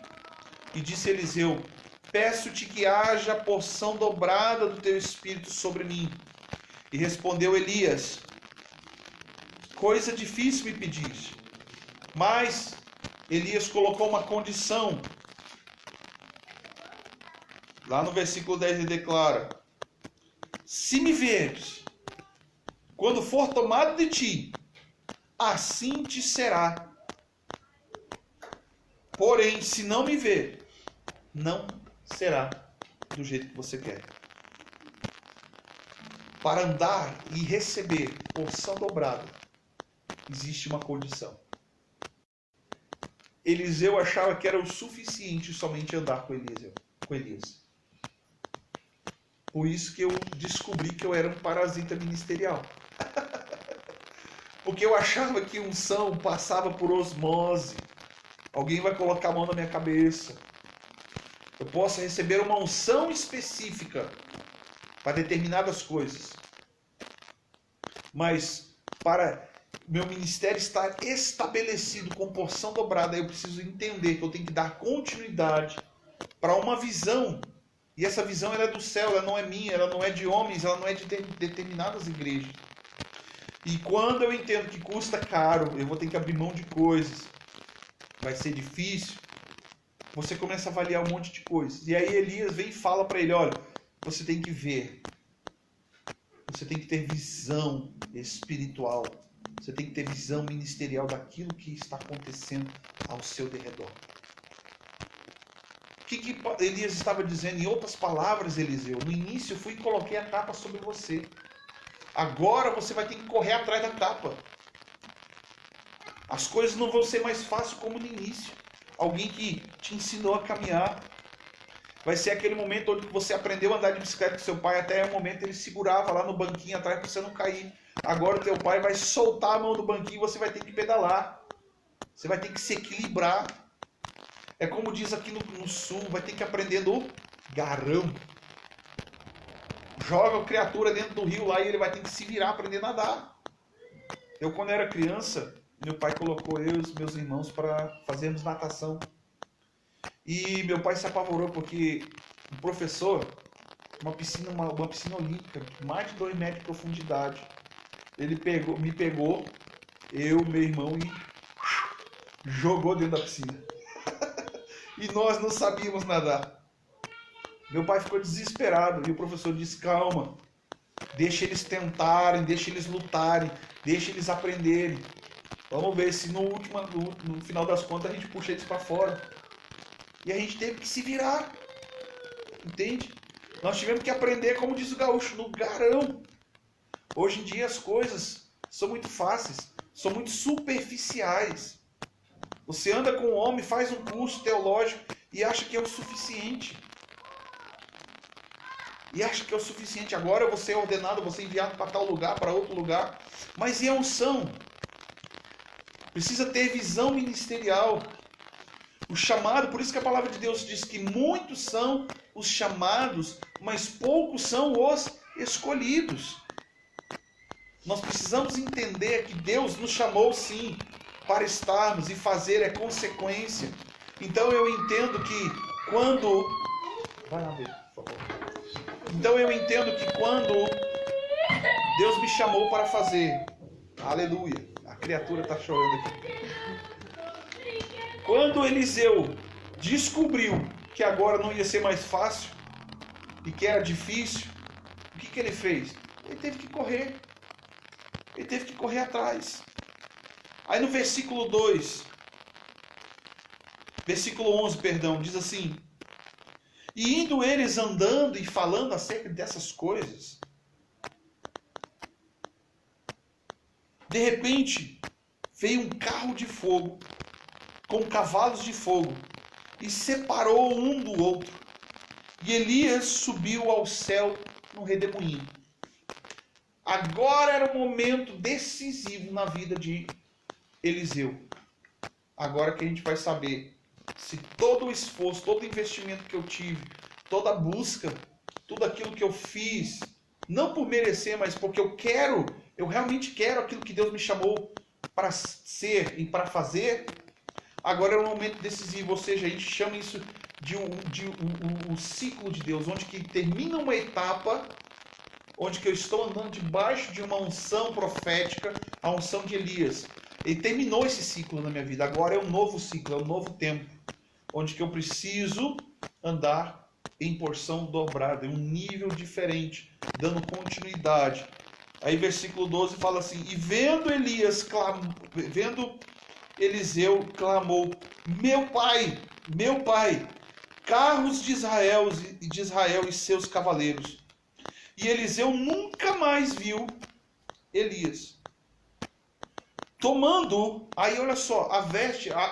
E disse Eliseu, peço-te que haja porção dobrada do teu espírito sobre mim. E respondeu Elias, coisa difícil me pedis. Mas Elias colocou uma condição. Lá no versículo 10 ele declara, se me veres, quando for tomado de ti, assim te será. Porém, se não me ver, não será do jeito que você quer. Para andar e receber porção dobrada, existe uma condição. Eliseu achava que era o suficiente somente andar com Elias. Por isso que eu descobri que eu era um parasita ministerial. Porque eu achava que unção passava por osmose. Alguém vai colocar a mão na minha cabeça. Eu posso receber uma unção específica para determinadas coisas. Mas para meu ministério estar estabelecido com porção dobrada, eu preciso entender que eu tenho que dar continuidade para uma visão. E essa visão ela é do céu, ela não é minha, ela não é de homens, ela não é de determinadas igrejas. E quando eu entendo que custa caro, eu vou ter que abrir mão de coisas, vai ser difícil, você começa a avaliar um monte de coisas. E aí Elias vem e fala para ele, olha, você tem que ver, você tem que ter visão espiritual, você tem que ter visão ministerial daquilo que está acontecendo ao seu derredor. O que Elias estava dizendo? Em outras palavras, Eliseu, no início eu fui e coloquei a capa sobre você. Agora você vai ter que correr atrás da capa. As coisas não vão ser mais fáceis como no início. Alguém que te ensinou a caminhar. Vai ser aquele momento onde você aprendeu a andar de bicicleta com seu pai, até o momento ele segurava lá no banquinho atrás para você não cair. Agora o teu pai vai soltar a mão do banquinho e você vai ter que pedalar. Você vai ter que se equilibrar. É como diz aqui no sul, vai ter que aprender no garão. Joga a criatura dentro do rio lá e ele vai ter que se virar, aprender a nadar. Eu, quando era criança, meu pai colocou eu e os meus irmãos para fazermos natação. E meu pai se apavorou porque o professor, uma piscina olímpica, mais de 2 metros de profundidade, ele me pegou, eu, meu irmão, e jogou dentro da piscina. E nós não sabíamos nadar. Meu pai ficou desesperado e o professor disse, calma, deixa eles tentarem, deixa eles lutarem, deixa eles aprenderem. Vamos ver se no final das contas a gente puxa eles para fora. E a gente teve que se virar. Entende? Nós tivemos que aprender, como diz o gaúcho, no garão. Hoje em dia as coisas são muito fáceis, são muito superficiais. Você anda com um homem, faz um curso teológico e acha que é o suficiente. E acha que é o suficiente. Agora você é ordenado, você é enviado para tal lugar, para outro lugar. Mas e a unção? Precisa ter visão ministerial. O chamado, por isso que a palavra de Deus diz que muitos são os chamados, mas poucos são os escolhidos. Nós precisamos entender que Deus nos chamou sim para estarmos, e fazer é consequência. Então eu entendo que quando... Vai lá ver, por favor. Então eu entendo que quando Deus me chamou para fazer, aleluia, a criatura está chorando aqui. Quando Eliseu descobriu que agora não ia ser mais fácil e que era difícil, o que ele fez? Ele teve que correr. Ele teve que correr atrás. Aí no versículo 11, diz assim: e indo eles andando e falando acerca dessas coisas, de repente veio um carro de fogo com cavalos de fogo e separou um do outro. E Elias subiu ao céu no redemoinho. Agora era o momento decisivo na vida de Eliseu. Agora que a gente vai saber se todo o esforço, todo o investimento que eu tive, toda a busca, tudo aquilo que eu fiz, não por merecer, mas porque eu realmente quero aquilo que Deus me chamou para ser e para fazer, agora é um momento decisivo. Ou seja, a gente chama isso de um ciclo de Deus, onde que termina uma etapa, onde que eu estou andando debaixo de uma unção profética, a unção de Elias. Ele terminou esse ciclo na minha vida. Agora é um novo ciclo, é um novo tempo, onde que eu preciso andar em porção dobrada, em um nível diferente, dando continuidade. Aí versículo 12 fala assim: e vendo Eliseu clamou: meu pai, carros de Israel e seus cavaleiros. E Eliseu nunca mais viu Elias. Tomando, aí olha só,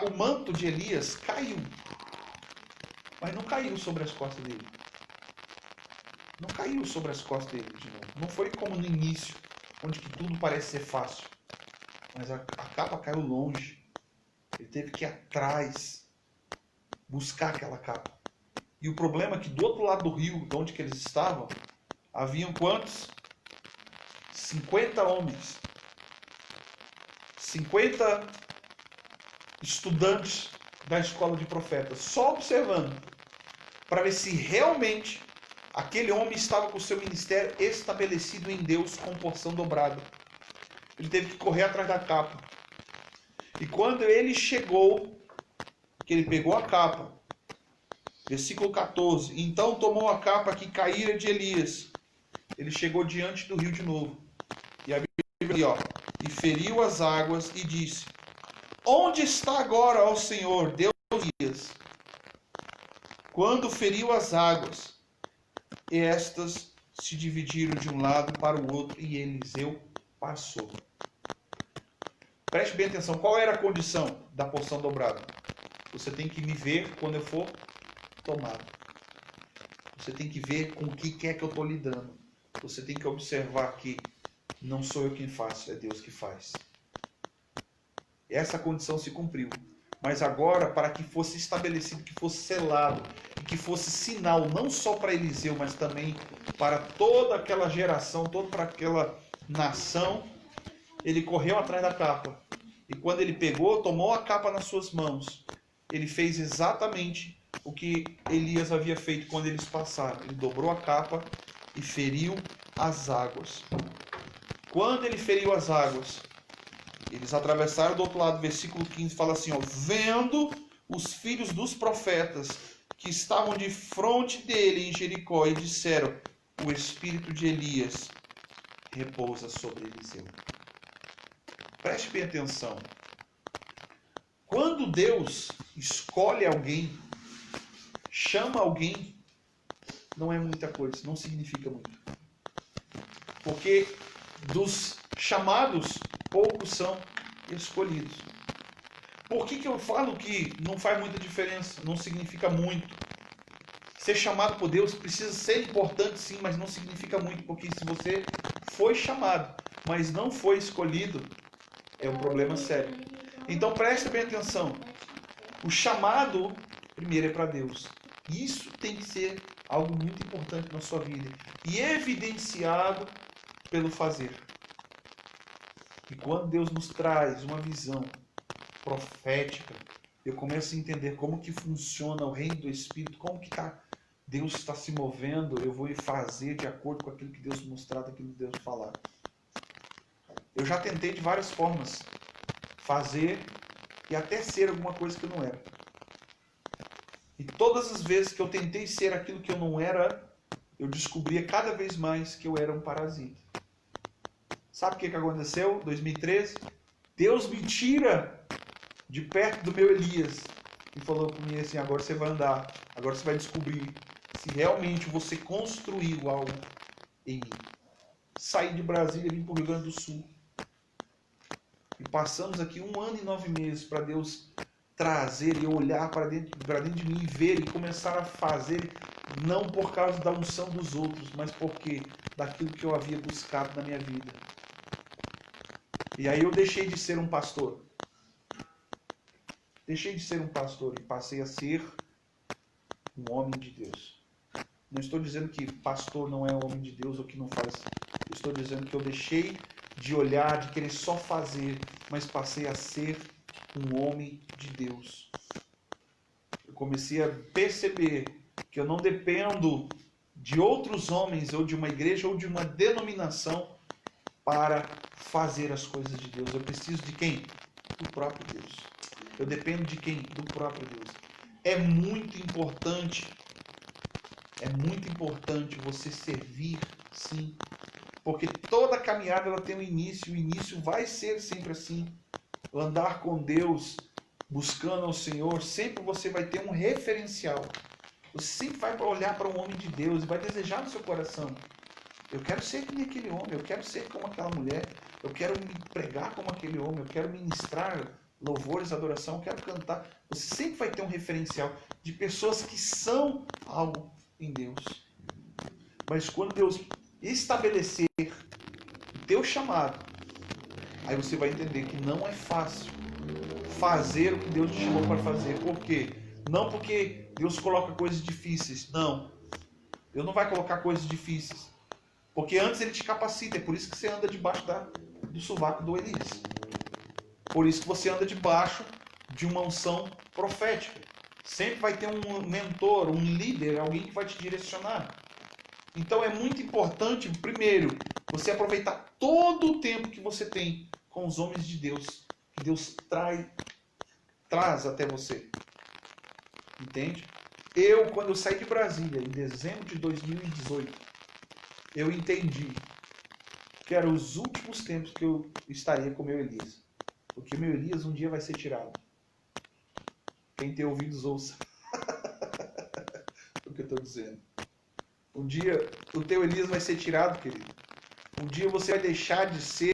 o manto de Elias caiu. Mas não caiu sobre as costas dele. Não caiu sobre as costas dele de novo. Não foi como no início, onde que tudo parece ser fácil. Mas a capa caiu longe. Ele teve que ir atrás, buscar aquela capa. E o problema é que do outro lado do rio, de onde que eles estavam, haviam quantos? 50 homens. 50 estudantes da escola de profetas, só observando, para ver se realmente aquele homem estava com o seu ministério estabelecido em Deus com porção dobrada. Ele teve que correr atrás da capa. E quando ele chegou, que ele pegou a capa, versículo 14, então tomou a capa que caíra de Elias. Ele chegou diante do rio de novo. E a Bíblia diz, e feriu as águas e disse: onde está agora, ó Senhor, Deus de Elias? Quando feriu as águas, estas se dividiram de um lado para o outro e Eliseu passou. Preste bem atenção, qual era a condição da porção dobrada? Você tem que me ver quando eu for tomado. Você tem que ver com o que é que eu estou lidando. Você tem que observar que não sou eu quem faço, é Deus que faz. Essa condição se cumpriu. Mas agora, para que fosse estabelecido, que fosse selado, e que fosse sinal, não só para Eliseu, mas também para toda aquela geração, toda para aquela nação, ele correu atrás da capa. E quando ele pegou, tomou a capa nas suas mãos, ele fez exatamente o que Elias havia feito quando eles passaram. Ele dobrou a capa e feriu as águas. Quando ele feriu as águas, eles atravessaram do outro lado. Versículo 15 fala assim, vendo os filhos dos profetas que estavam de frente dele em Jericó e disseram: o espírito de Elias repousa sobre Eliseu. Preste bem atenção. Quando Deus escolhe alguém, chama alguém, não é muita coisa, não significa muito. Porque dos chamados, poucos são escolhidos. Por que eu falo que não faz muita diferença, não significa muito? Ser chamado por Deus precisa ser importante sim, mas não significa muito, porque se você foi chamado, mas não foi escolhido, é um problema sério. Então presta bem atenção. O chamado, primeiro, é para Deus. Isso tem que ser algo muito importante na sua vida. E evidenciado pelo fazer. E quando Deus nos traz uma visão profética, eu começo a entender como que funciona o reino do Espírito, como que Deus está se movendo, eu vou fazer de acordo com aquilo que Deus mostrar, aquilo que Deus falar. Eu já tentei de várias formas fazer e até ser alguma coisa que eu não era. E todas as vezes que eu tentei ser aquilo que eu não era, eu descobria cada vez mais que eu era um parasita. Sabe o que aconteceu em 2013? Deus me tira de perto do meu Elias e falou comigo assim: agora você vai andar, agora você vai descobrir se realmente você construiu algo em mim. Saí de Brasília e vim para o Rio Grande do Sul. E passamos aqui 1 ano e 9 meses para Deus trazer e olhar para dentro de mim e ver e começar a fazer, não por causa da unção dos outros, mas porque daquilo que eu havia buscado na minha vida. E aí eu deixei de ser um pastor. Deixei de ser um pastor e passei a ser um homem de Deus. Não estou dizendo que pastor não é homem de Deus ou que não faz. Estou dizendo que eu deixei de olhar, de querer só fazer, mas passei a ser um homem de Deus. Eu comecei a perceber que eu não dependo de outros homens ou de uma igreja ou de uma denominação para fazer as coisas de Deus. Eu preciso de quem? Do próprio Deus. Eu dependo de quem? Do próprio Deus. É muito importante você servir, sim. Porque toda caminhada ela tem um início, o início vai ser sempre assim. Andar com Deus, buscando ao Senhor, sempre você vai ter um referencial. Você sempre vai olhar para um homem de Deus e vai desejar no seu coração: eu quero ser como aquele homem, eu quero ser como aquela mulher, eu quero me pregar como aquele homem, eu quero ministrar louvores, adoração, eu quero cantar. Você sempre vai ter um referencial de pessoas que são algo em Deus. Mas quando Deus estabelecer o teu chamado, aí você vai entender que não é fácil fazer o que Deus te chamou para fazer. Por quê? Não porque Deus coloca coisas difíceis. Não. Deus não vai colocar coisas difíceis. Porque antes Ele te capacita. É por isso que você anda debaixo do sovaco do Elias. Por isso que você anda debaixo de uma unção profética. Sempre vai ter um mentor, um líder, alguém que vai te direcionar. Então é muito importante, primeiro, você aproveitar todo o tempo que você tem com os homens de Deus, que Deus traz até você. Entende? Quando eu saí de Brasília, em dezembro de 2018, eu entendi que eram os últimos tempos que eu estaria com o meu Elias. Porque meu Elias um dia vai ser tirado. Quem tem ouvidos, ouça o que eu estou dizendo. Um dia o teu Elias vai ser tirado, querido. Um dia você vai deixar de ser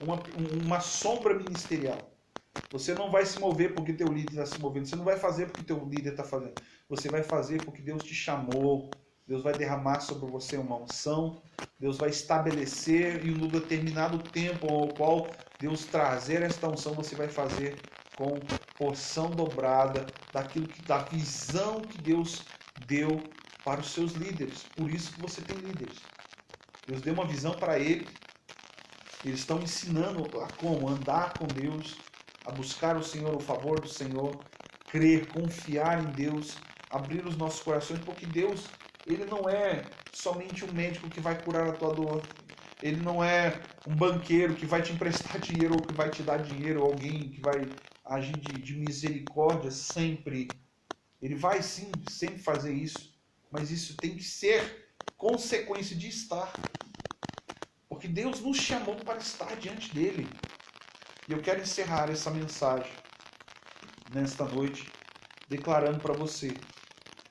uma sombra ministerial. Você não vai se mover porque teu líder está se movendo. Você não vai fazer porque teu líder está fazendo. Você vai fazer porque Deus te chamou. Deus vai derramar sobre você uma unção. Deus vai estabelecer, e no determinado tempo ao qual Deus trazer esta unção, você vai fazer com porção dobrada da visão que Deus deu para os seus líderes. Por isso que você tem líderes. Deus deu uma visão para eles. Eles estão ensinando a como andar com Deus, a buscar o Senhor, o favor do Senhor, crer, confiar em Deus, abrir os nossos corações, porque Deus, Ele não é somente um médico que vai curar a tua dor. Ele não é um banqueiro que vai te emprestar dinheiro ou que vai te dar dinheiro, ou alguém que vai agir de misericórdia sempre. Ele vai sim, sempre fazer isso, mas isso tem que ser consequência de estar. Porque Deus nos chamou para estar diante dele. E eu quero encerrar essa mensagem nesta noite, declarando para você,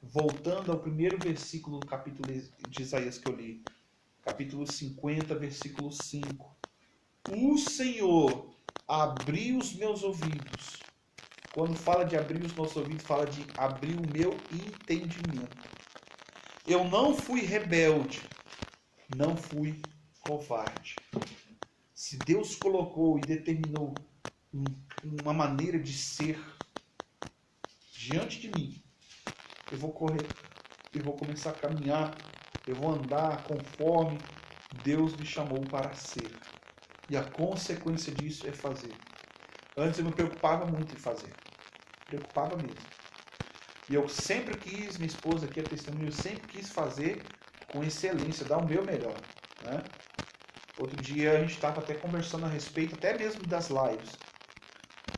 voltando ao primeiro versículo do capítulo de Isaías que eu li, capítulo 50, versículo 5. O Senhor abriu os meus ouvidos. Quando fala de abrir os nossos ouvidos, fala de abrir o meu entendimento. Eu não fui rebelde, não fui covarde. Se Deus colocou e determinou uma maneira de ser diante de mim, eu vou correr, eu vou começar a caminhar, eu vou andar conforme Deus me chamou para ser. E a consequência disso é fazer. Antes eu me preocupava muito em fazer. Preocupava mesmo. E eu sempre quis, minha esposa aqui é testemunha, eu sempre quis fazer com excelência, dar o meu melhor. Né? Outro dia a gente estava até conversando a respeito, até mesmo das lives.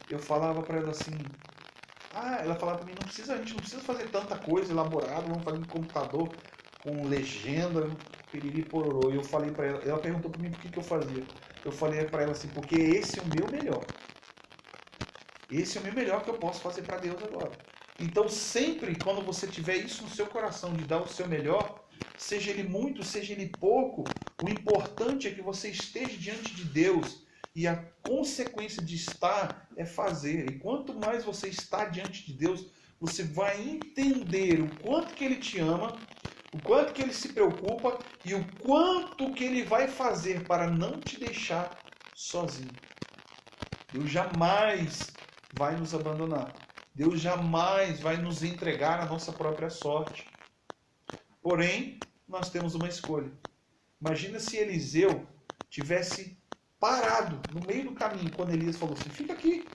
Eu falava para ela assim, ela falava para mim, a gente não precisa fazer tanta coisa elaborada, vamos fazer no computador, com legenda, piriri pororô. E eu falei para ela perguntou para mim por que eu fazia. Eu falei para ela assim, porque esse é o meu melhor. Esse é o meu melhor que eu posso fazer para Deus agora. Então sempre quando você tiver isso no seu coração, de dar o seu melhor, seja ele muito, seja ele pouco, o importante é que você esteja diante de Deus. E a consequência de estar é fazer. E quanto mais você está diante de Deus, você vai entender o quanto que Ele te ama, o quanto que Ele se preocupa e o quanto que Ele vai fazer para não te deixar sozinho. Deus jamais vai nos abandonar. Deus jamais vai nos entregar a nossa própria sorte. Porém, nós temos uma escolha. Imagina se Eliseu tivesse parado no meio do caminho, quando Elias falou assim, fica aqui,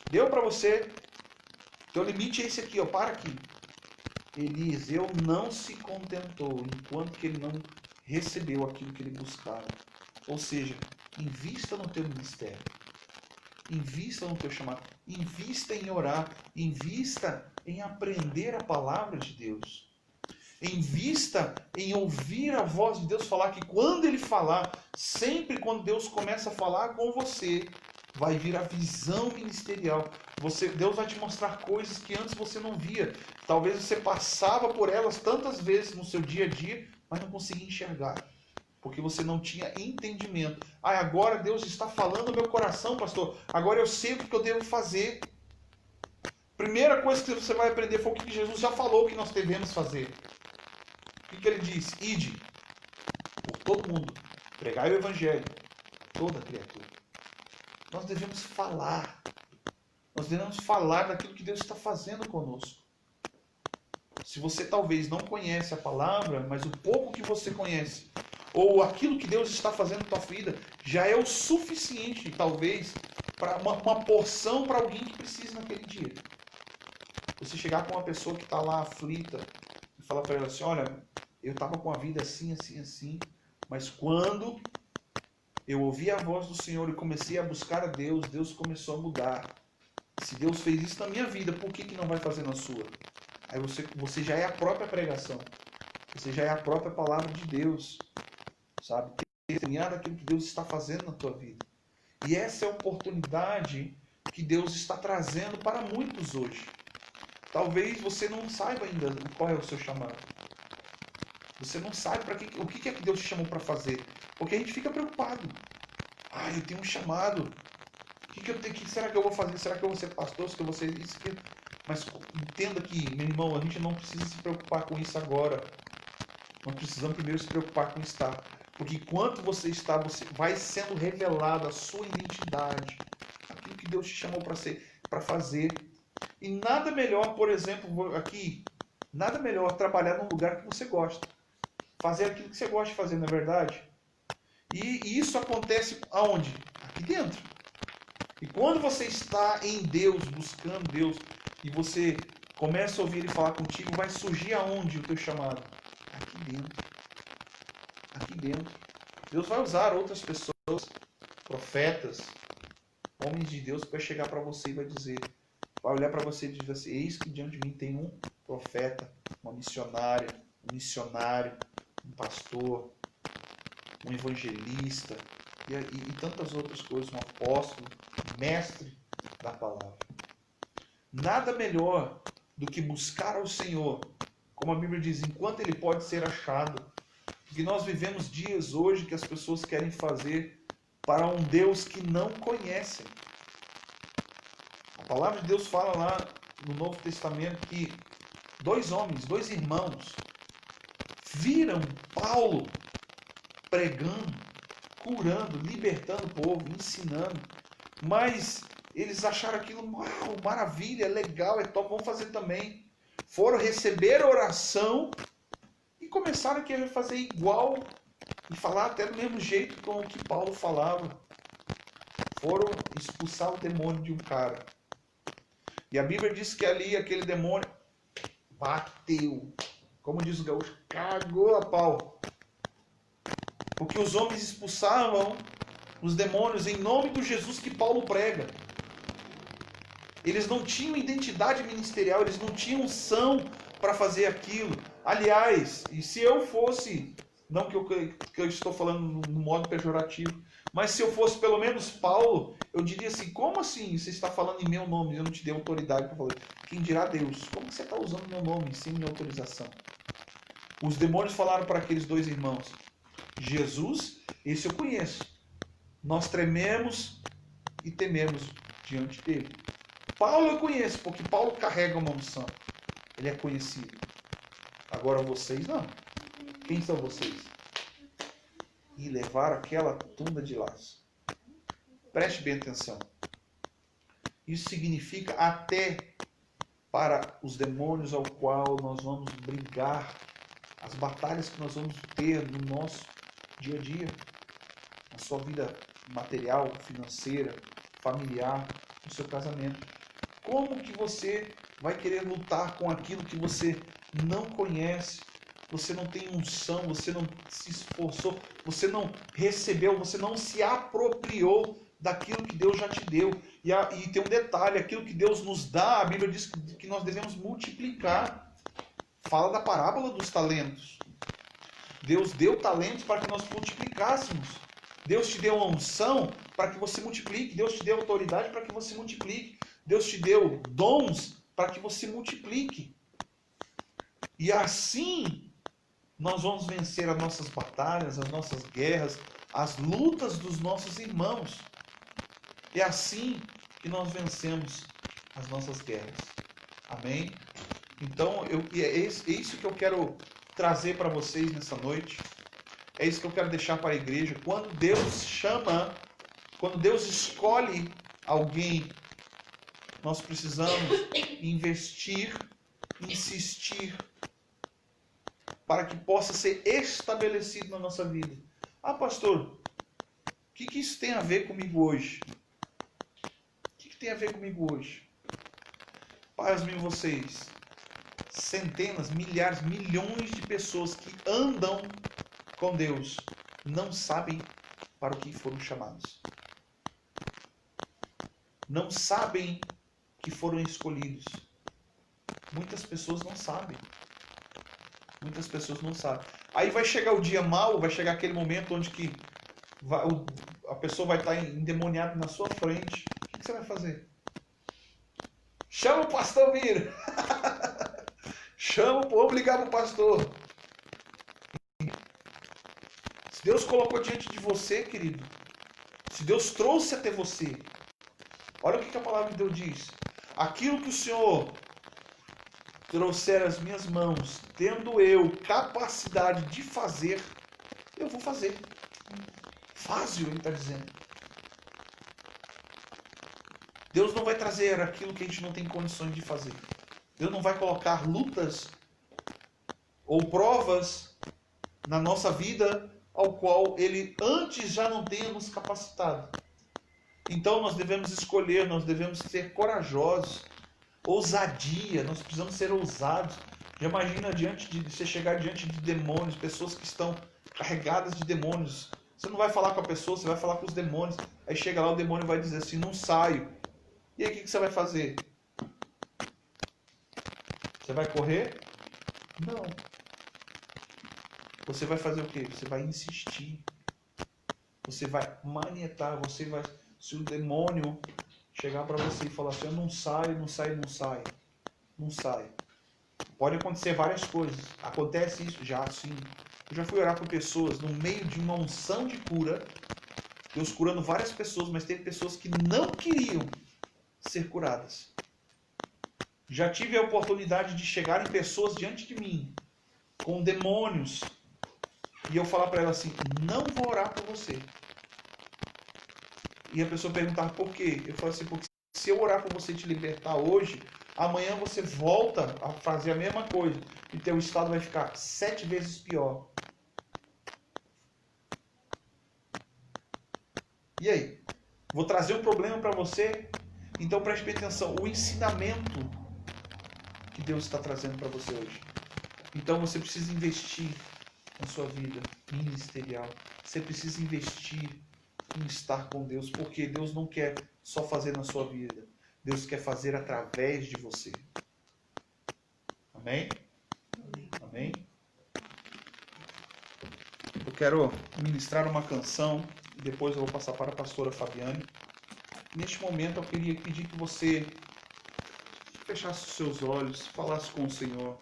deu para você, teu limite é esse aqui, ó, para aqui. Eliseu não se contentou, enquanto que ele não recebeu aquilo que ele buscava. Ou seja, invista no teu ministério, invista no teu chamado, invista em orar, invista em aprender a palavra de Deus. Invista em ouvir a voz de Deus falar, que quando Ele falar, sempre quando Deus começa a falar com você, vai vir a visão ministerial. Deus vai te mostrar coisas que antes você não via. Talvez você passava por elas tantas vezes no seu dia a dia, mas não conseguia enxergar. Porque você não tinha entendimento. Agora Deus está falando no meu coração, pastor. Agora eu sei o que eu devo fazer. Primeira coisa que você vai aprender foi o que Jesus já falou que nós devemos fazer. O que ele diz? Ide por todo mundo, pregai o evangelho, toda criatura. Nós devemos falar. Nós devemos falar daquilo que Deus está fazendo conosco. Se você talvez não conhece a palavra, mas o pouco que você conhece, ou aquilo que Deus está fazendo na tua vida, já é o suficiente, talvez, para uma porção para alguém que precisa naquele dia. Você chegar com uma pessoa que está lá aflita e falar para ela assim, olha, eu estava com a vida assim, assim, assim, mas quando eu ouvi a voz do Senhor e comecei a buscar a Deus, Deus começou a mudar. Se Deus fez isso na minha vida, por que não vai fazer na sua? Aí você já é a própria pregação. Você já é a própria palavra de Deus. Sabe? Testemunhar daquilo que Deus está fazendo na tua vida. E essa é a oportunidade que Deus está trazendo para muitos hoje. Talvez você não saiba ainda qual é o seu chamado. Você não sabe o que é que Deus te chamou para fazer. Porque a gente fica preocupado. Eu tenho um chamado. O que será que eu vou fazer? Será que eu vou ser pastor? Será que eu vou ser isso? Mas entenda que, meu irmão, a gente não precisa se preocupar com isso agora. Nós precisamos primeiro se preocupar com estar. Porque enquanto você está, você vai sendo revelada a sua identidade. Aquilo que Deus te chamou para fazer. E nada melhor, por exemplo, aqui, nada melhor trabalhar num lugar que você gosta. Fazer aquilo que você gosta de fazer, não é verdade? E isso acontece aonde? Aqui dentro. E quando você está em Deus, buscando Deus, e você começa a ouvir Ele falar contigo, vai surgir aonde o teu chamado? Aqui dentro. Aqui dentro. Deus vai usar outras pessoas, profetas, homens de Deus, que vai chegar para você e vai dizer, vai olhar para você e dizer assim, eis que diante de mim tem um profeta, uma missionária, um missionário, um pastor, um evangelista e tantas outras coisas, um apóstolo, um mestre da palavra. Nada melhor do que buscar ao Senhor, como a Bíblia diz, enquanto Ele pode ser achado. Porque nós vivemos dias hoje que as pessoas querem fazer para um Deus que não conhecem. A palavra de Deus fala lá no Novo Testamento que dois irmãos, viram Paulo pregando, curando, libertando o povo, ensinando. Mas eles acharam aquilo, uau, maravilha, legal, é top, vamos fazer também. Foram receber oração e começaram a querer fazer igual e falar até do mesmo jeito com o que Paulo falava. Foram expulsar o demônio de um cara. E a Bíblia diz que ali aquele demônio bateu. Como diz o gaúcho, cagou a pau. Porque os homens expulsavam os demônios em nome do Jesus que Paulo prega. Eles não tinham identidade ministerial, eles não tinham unção para fazer aquilo. Aliás, e se eu fosse, não que eu estou falando no modo pejorativo, mas se eu fosse pelo menos Paulo, eu diria assim, como assim você está falando em meu nome? Eu não te dei autoridade para falar. Quem dirá Deus? Como você está usando meu nome sem minha autorização? Os demônios falaram para aqueles dois irmãos, Jesus, esse eu conheço. Nós trememos e tememos diante dele. Paulo eu conheço, porque Paulo carrega uma unção. Ele é conhecido. Agora vocês não. Quem são vocês? E levaram aquela tunda de laço. Preste bem atenção. Isso significa até para os demônios ao qual nós vamos brigar, as batalhas que nós vamos ter no nosso dia a dia, na sua vida material, financeira, familiar, no seu casamento. Como que você vai querer lutar com aquilo que você não conhece? Você não tem unção, você não se esforçou, você não recebeu, você não se apropriou daquilo que Deus já te deu. E tem um detalhe, aquilo que Deus nos dá, a Bíblia diz que nós devemos multiplicar. Fala da parábola dos talentos. Deus deu talentos para que nós multiplicássemos. Deus te deu uma unção para que você multiplique. Deus te deu autoridade para que você multiplique. Deus te deu dons para que você multiplique. E assim nós vamos vencer as nossas batalhas, as nossas guerras, as lutas dos nossos irmãos. É assim que nós vencemos as nossas guerras. Amém? Então, é isso que eu quero trazer para vocês nessa noite. É isso que eu quero deixar para a igreja. Quando Deus chama, quando Deus escolhe alguém, nós precisamos investir, insistir, para que possa ser estabelecido na nossa vida. Ah, pastor, o que isso tem a ver comigo hoje? O que tem a ver comigo hoje? Pasmem vocês, centenas, milhares, milhões de pessoas que andam com Deus não sabem para o que foram chamados. Não sabem que foram escolhidos. Muitas pessoas não sabem. Muitas pessoas não sabem. Aí vai chegar o dia mau, vai chegar aquele momento onde que a pessoa vai estar endemoniada na sua frente. O que você vai fazer? Chama o pastor vir. Vamos ligar para o pastor. Se Deus colocou diante de você, querido, se Deus trouxe até você, olha o que a palavra de Deus diz. Aquilo que o Senhor trouxer às minhas mãos, tendo eu capacidade de fazer, eu vou fazer. Fácil, ele está dizendo. Deus não vai trazer aquilo que a gente não tem condições de fazer. Deus não vai colocar lutas ou provas na nossa vida ao qual Ele antes já não tenha nos capacitado. Então nós devemos escolher, nós devemos ser corajosos, ousadia, nós precisamos ser ousados. Já imagina você chegar diante de demônios, pessoas que estão carregadas de demônios. Você não vai falar com a pessoa, você vai falar com os demônios. Aí chega lá, o demônio vai dizer assim, não saio. E aí o que você vai fazer? Você vai correr? Não. Você vai fazer o quê? Você vai insistir. Você vai manietar, se o demônio chegar para você e falar assim, eu não saio, não saio, não saio. Não saio. Pode acontecer várias coisas. Acontece isso? Já, sim. Eu já fui orar por pessoas no meio de uma unção de cura. Deus curando várias pessoas, mas teve pessoas que não queriam ser curadas. Já tive a oportunidade de chegarem pessoas diante de mim com demônios e eu falar para elas assim, não vou orar por você. E a pessoa perguntava por quê? Eu falo assim, porque se eu orar por você te libertar hoje, amanhã você volta a fazer a mesma coisa e teu estado vai ficar 7 vezes pior. E aí? Vou trazer um problema para você? Então preste bem atenção, o ensinamento que Deus está trazendo para você hoje. Então você precisa investir na sua vida ministerial. Você precisa investir em estar com Deus, porque Deus não quer só fazer na sua vida. Deus quer fazer através de você. Amém? Amém? Eu quero ministrar uma canção e depois eu vou passar para a pastora Fabiane. Neste momento eu queria pedir que você fechasse os seus olhos, falasse com o Senhor,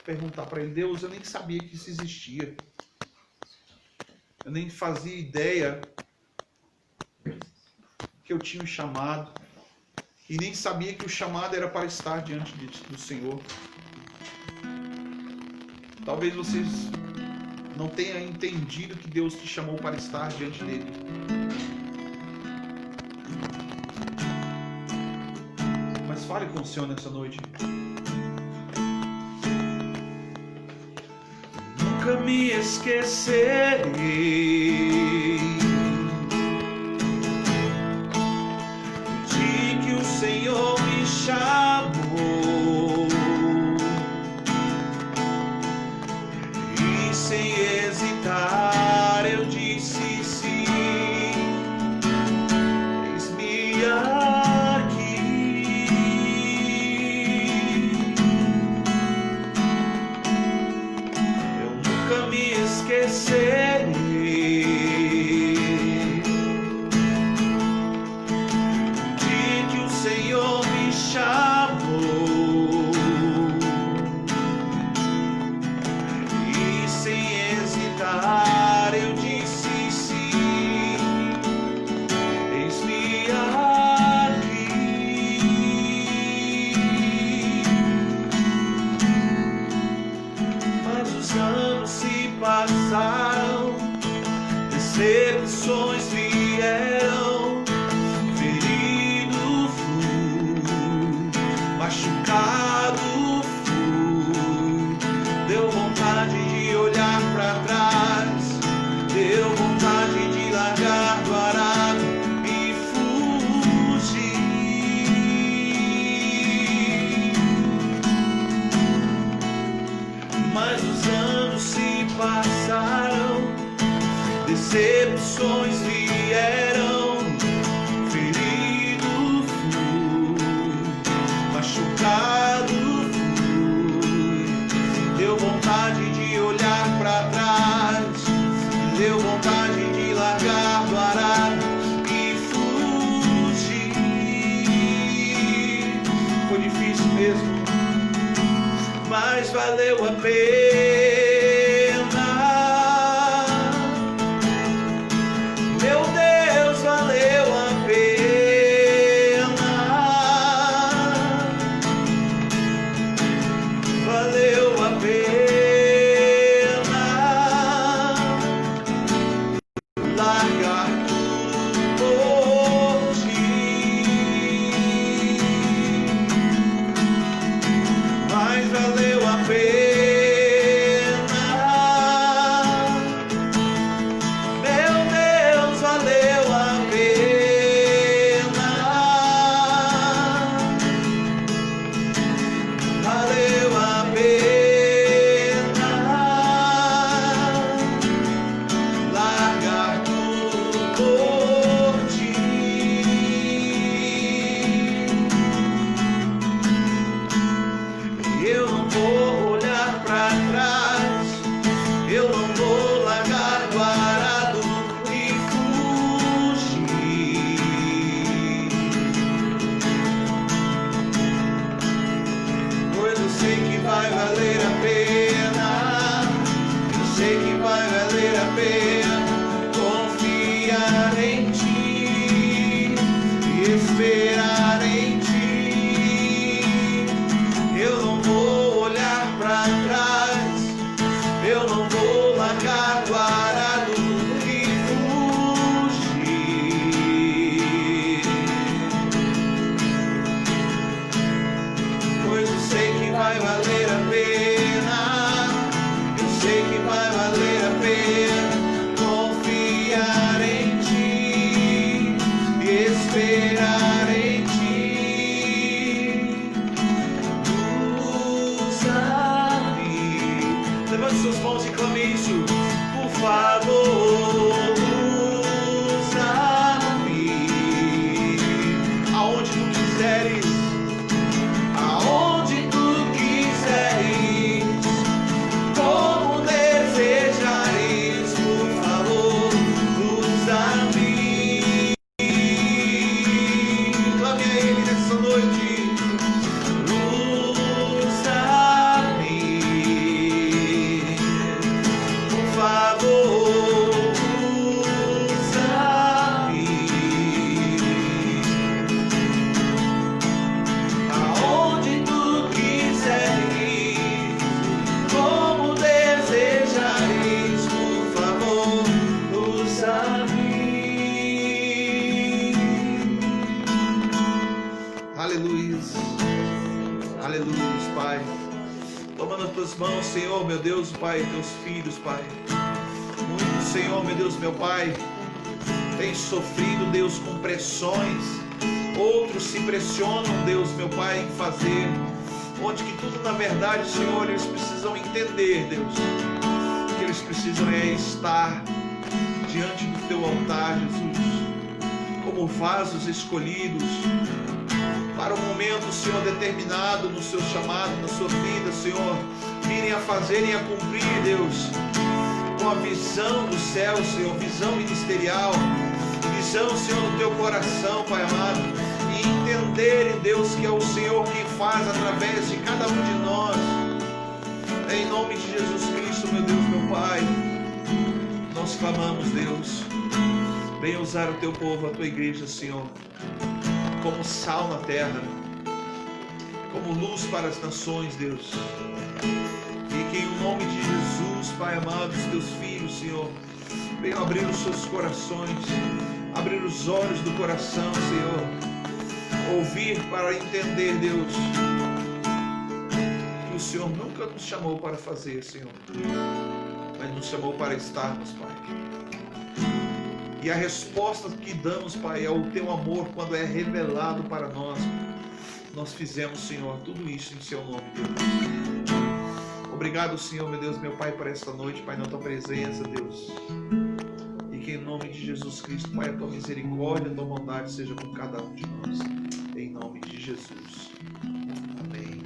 perguntar para Ele: Deus, eu nem sabia que isso existia. Eu nem fazia ideia que eu tinha um chamado. E nem sabia que o chamado era para estar diante do Senhor. Talvez vocês não tenham entendido que Deus te chamou para estar diante dele. Mas fale com o Senhor nessa noite. Nunca me esquecerei de que o Senhor me chamou e sem hesitar eu disse sim. Eis-me aqui. Eu nunca me esquecerei de que o Senhor me chamou e sem hesitar eu disse sim. Eis-me aqui. Mas os anos se passaram, decepções vieram, ferido fui, machucado fui. Deu vontade de olhar para trás, deu vontade de largar do arado e fugir. Mas os anos se passaram, decepções vieram, ferido fui, machucado fui. Deu vontade de olhar para trás, deu vontade de largar do arado e fugir. Foi difícil mesmo, mas valeu a pena. Meu Deus, valeu a pena. Valeu a pena largar tudo por ti. Mas valeu a pena. Meu Deus, valeu a pena. Valeu a pena largar tudo por ti. Eu não vou olhar para trás, eu não vou largar do arado e fugir. Pois eu sei que vai valer a pena, eu sei que vai valer a pena confiar em ti e esperar em ti. Eu não vou olhar para trás, eu não vou largar do arado e fugir. tuas mãos, Senhor, meu Deus, Pai, teus filhos, Pai. Muito, Senhor, meu Deus, meu Pai, tem sofrido, Deus, com pressões. Outros se pressionam, Deus, meu Pai, em fazer, onde que tudo, na verdade, Senhor, eles precisam entender, Deus, que eles precisam estar diante do teu altar, Jesus, como vasos escolhidos para um momento, Senhor, determinado no seu chamado, na sua vida, Senhor, virem a fazer e a cumprir, Deus, com a visão do céu, Senhor, visão ministerial, visão, Senhor, do teu coração, Pai amado, e entenderem, Deus, que é o Senhor quem faz através de cada um de nós. Em nome de Jesus Cristo, meu Deus, meu Pai, nós clamamos, Deus, venha usar o teu povo, a tua igreja, Senhor, como sal na terra, como luz para as nações, Deus. E que em nome de Jesus, Pai amado, os teus filhos, Senhor, venham abrir os seus corações, abrir os olhos do coração, Senhor, ouvir para entender, Deus, que o Senhor nunca nos chamou para fazer, Senhor, mas nos chamou para estarmos, Pai. E a resposta que damos, Pai, é o teu amor quando é revelado para nós. Nós fizemos, Senhor, tudo isso em seu nome, Deus. Obrigado, Senhor, meu Deus, meu Pai, por esta noite, Pai, na tua presença, Deus. E que em nome de Jesus Cristo, Pai, a tua misericórdia, a tua bondade seja com cada um de nós. Em nome de Jesus. Amém.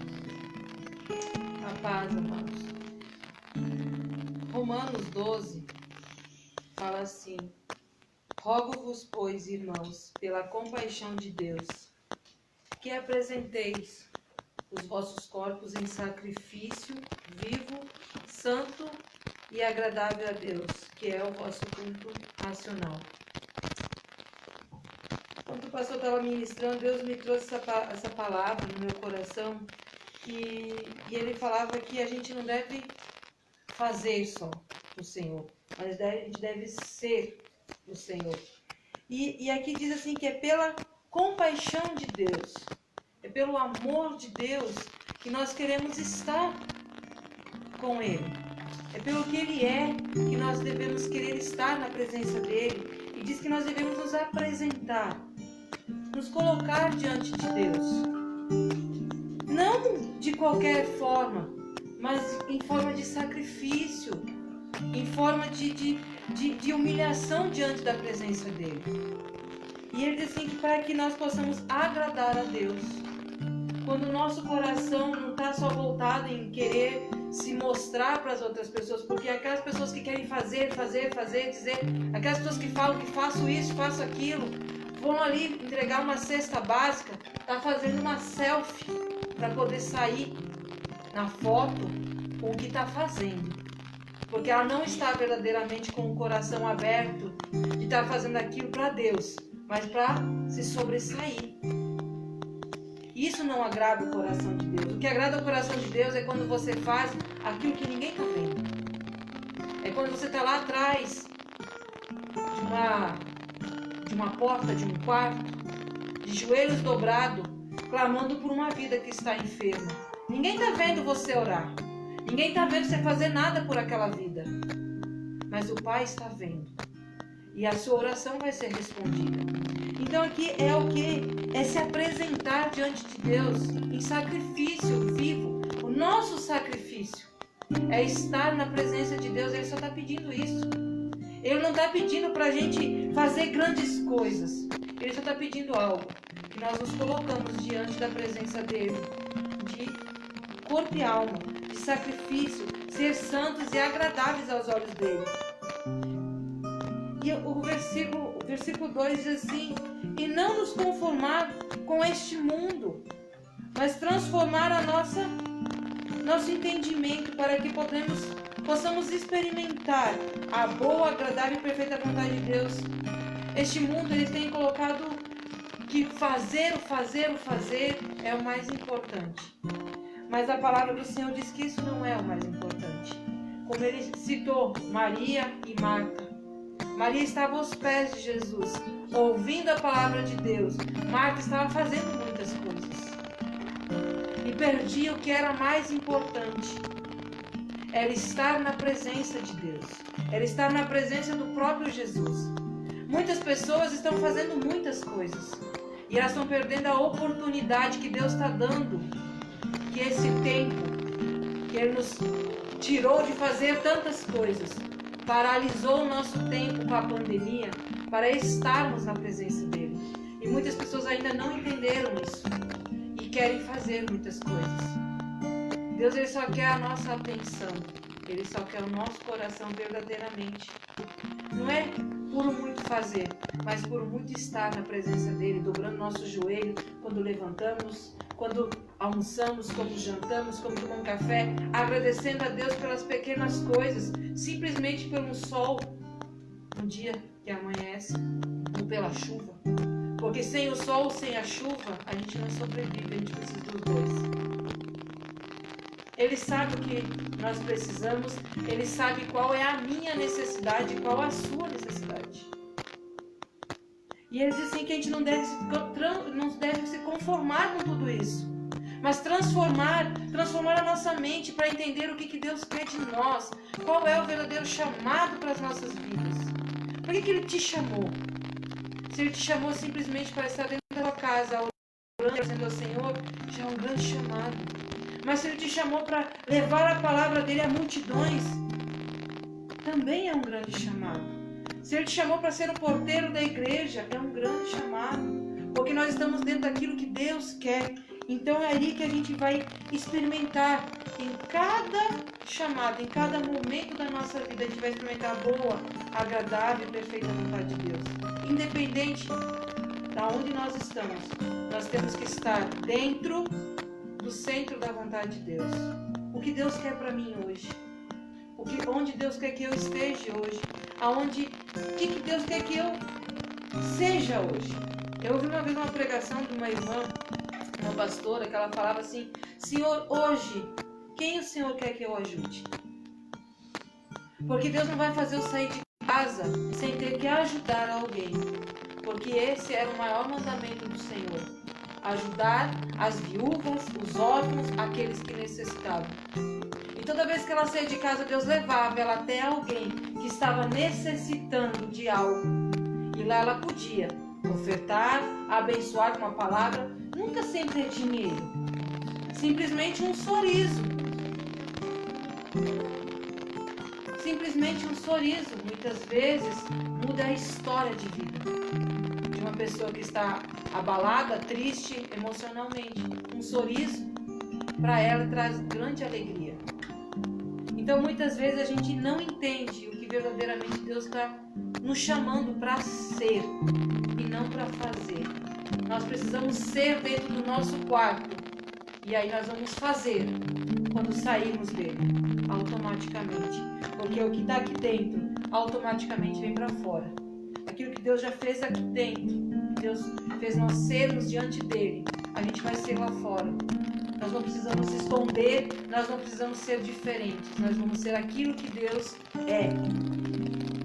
A paz, amados. Romanos 12 fala assim: rogo-vos, pois, irmãos, pela compaixão de Deus, que apresenteis os vossos corpos em sacrifício vivo, santo e agradável a Deus, que é o vosso culto racional. Quando o pastor estava ministrando, Deus me trouxe essa palavra no meu coração, e ele falava que a gente não deve fazer só o Senhor, mas a gente deve ser o Senhor. E aqui diz assim que é pela compaixão de Deus, é pelo amor de Deus que nós queremos estar com Ele. É pelo que Ele é que nós devemos querer estar na presença dEle. E diz que nós devemos nos apresentar, nos colocar diante de Deus. Não de qualquer forma, mas em forma de sacrifício, em forma de humilhação diante da presença dEle. E Ele diz assim que para que nós possamos agradar a Deus, quando o nosso coração não está só voltado em querer se mostrar para as outras pessoas, porque aquelas pessoas que querem fazer, dizer, aquelas pessoas que falam que faço isso, faço aquilo, vão ali entregar uma cesta básica, tá fazendo uma selfie para poder sair na foto com o que está fazendo, porque ela não está verdadeiramente com o coração aberto de estar fazendo aquilo para Deus, mas para se sobressair. Isso não agrada o coração de Deus. O que agrada o coração de Deus é quando você faz aquilo que ninguém está vendo. É quando você está lá atrás de uma porta, de um quarto, de joelhos dobrados, clamando por uma vida que está enferma. Ninguém está vendo você orar. Ninguém está vendo você fazer nada por aquela vida. Mas o Pai está vendo. E a sua oração vai ser respondida. Então aqui é o que? É se apresentar diante de Deus em sacrifício vivo. O nosso sacrifício é estar na presença de Deus. Ele só está pedindo isso. Ele não está pedindo para a gente fazer grandes coisas. Ele só está pedindo algo. Que nós nos colocamos diante da presença dele. De corpo e alma. De sacrifício. Ser santos e agradáveis aos olhos dele. E o versículo 2 diz assim: e não nos conformar com este mundo, mas transformar nosso entendimento para que possamos experimentar a boa, agradável e perfeita vontade de Deus. Este mundo, ele tem colocado que fazer é o mais importante. Mas a palavra do Senhor diz que isso não é o mais importante. Como ele citou Maria e Marta. Maria estava aos pés de Jesus, ouvindo a palavra de Deus. Marta estava fazendo muitas coisas. E perdia o que era mais importante. era estar na presença de Deus, era estar na presença do próprio Jesus. Muitas pessoas estão fazendo muitas coisas e elas estão perdendo a oportunidade que Deus está dando, que esse tempo que Ele nos tirou de fazer tantas coisas, paralisou o nosso tempo com a pandemia para estarmos na presença dEle. E muitas pessoas ainda não entenderam isso e querem fazer muitas coisas. Deus, Ele só quer a nossa atenção, Ele só quer o nosso coração verdadeiramente. Não é por muito fazer, mas por muito estar na presença dEle, dobrando nosso joelho quando levantamos, quando almoçamos, quando jantamos, quando tomamos café, agradecendo a Deus pelas pequenas coisas, simplesmente pelo sol no dia que amanhece, ou pela chuva. Porque sem o sol, sem a chuva, a gente não sobrevive, a gente precisa dos dois. Ele sabe o que nós precisamos, Ele sabe qual é a minha necessidade e qual a sua necessidade. E Ele diz assim que a gente não deve se conformar com tudo isso, mas transformar a nossa mente para entender o que Deus quer de nós, qual é o verdadeiro chamado para as nossas vidas. Por que Ele te chamou? Se Ele te chamou simplesmente para estar dentro da tua casa, orando, dizendo ao Senhor, já é um grande chamado. Mas se Ele te chamou para levar a palavra dEle a multidões, também é um grande chamado. Se Ele te chamou para ser o porteiro da igreja, é um grande chamado. Porque nós estamos dentro daquilo que Deus quer. Então é aí que a gente vai experimentar em cada chamado, em cada momento da nossa vida, a gente vai experimentar a boa, agradável e perfeita vontade de Deus. Independente de onde nós estamos, nós temos que estar dentro do centro da vontade de Deus. O que Deus quer para mim hoje? Onde Deus quer que eu esteja hoje? O que Deus quer que eu seja hoje? Eu ouvi uma vez uma pregação de uma irmã, uma pastora, que ela falava assim: Senhor, hoje, quem o Senhor quer que eu ajude? Porque Deus não vai fazer eu sair de casa sem ter que ajudar alguém. Porque esse era o maior mandamento do Senhor: ajudar as viúvas, os órfãos, aqueles que necessitavam. E toda vez que ela saía de casa, Deus levava ela até alguém que estava necessitando de algo. E lá ela podia ofertar, abençoar com uma palavra, nunca sem ter dinheiro. Simplesmente um sorriso. Simplesmente um sorriso, muitas vezes, muda a história de vida de uma pessoa que está abalada, triste emocionalmente. Um sorriso, para ela, traz grande alegria. Então, muitas vezes, a gente não entende o que verdadeiramente Deus está nos chamando para ser e não para fazer. Nós precisamos ser dentro do nosso quarto. E aí nós vamos fazer quando sairmos dele, automaticamente. Porque o que está aqui dentro, automaticamente vem para fora. Aquilo que Deus já fez aqui dentro, que Deus fez nós sermos diante dele, a gente vai ser lá fora. Nós não precisamos se esconder, nós não precisamos ser diferentes. Nós vamos ser aquilo que Deus é.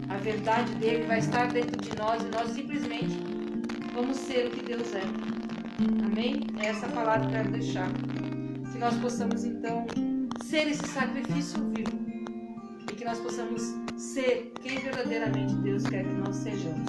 A verdade dele vai estar dentro de nós e nós simplesmente vamos ser o que Deus é. Amém? É essa palavra que eu quero deixar. Que nós possamos então ser esse sacrifício vivo e que nós possamos ser quem verdadeiramente Deus quer que nós sejamos.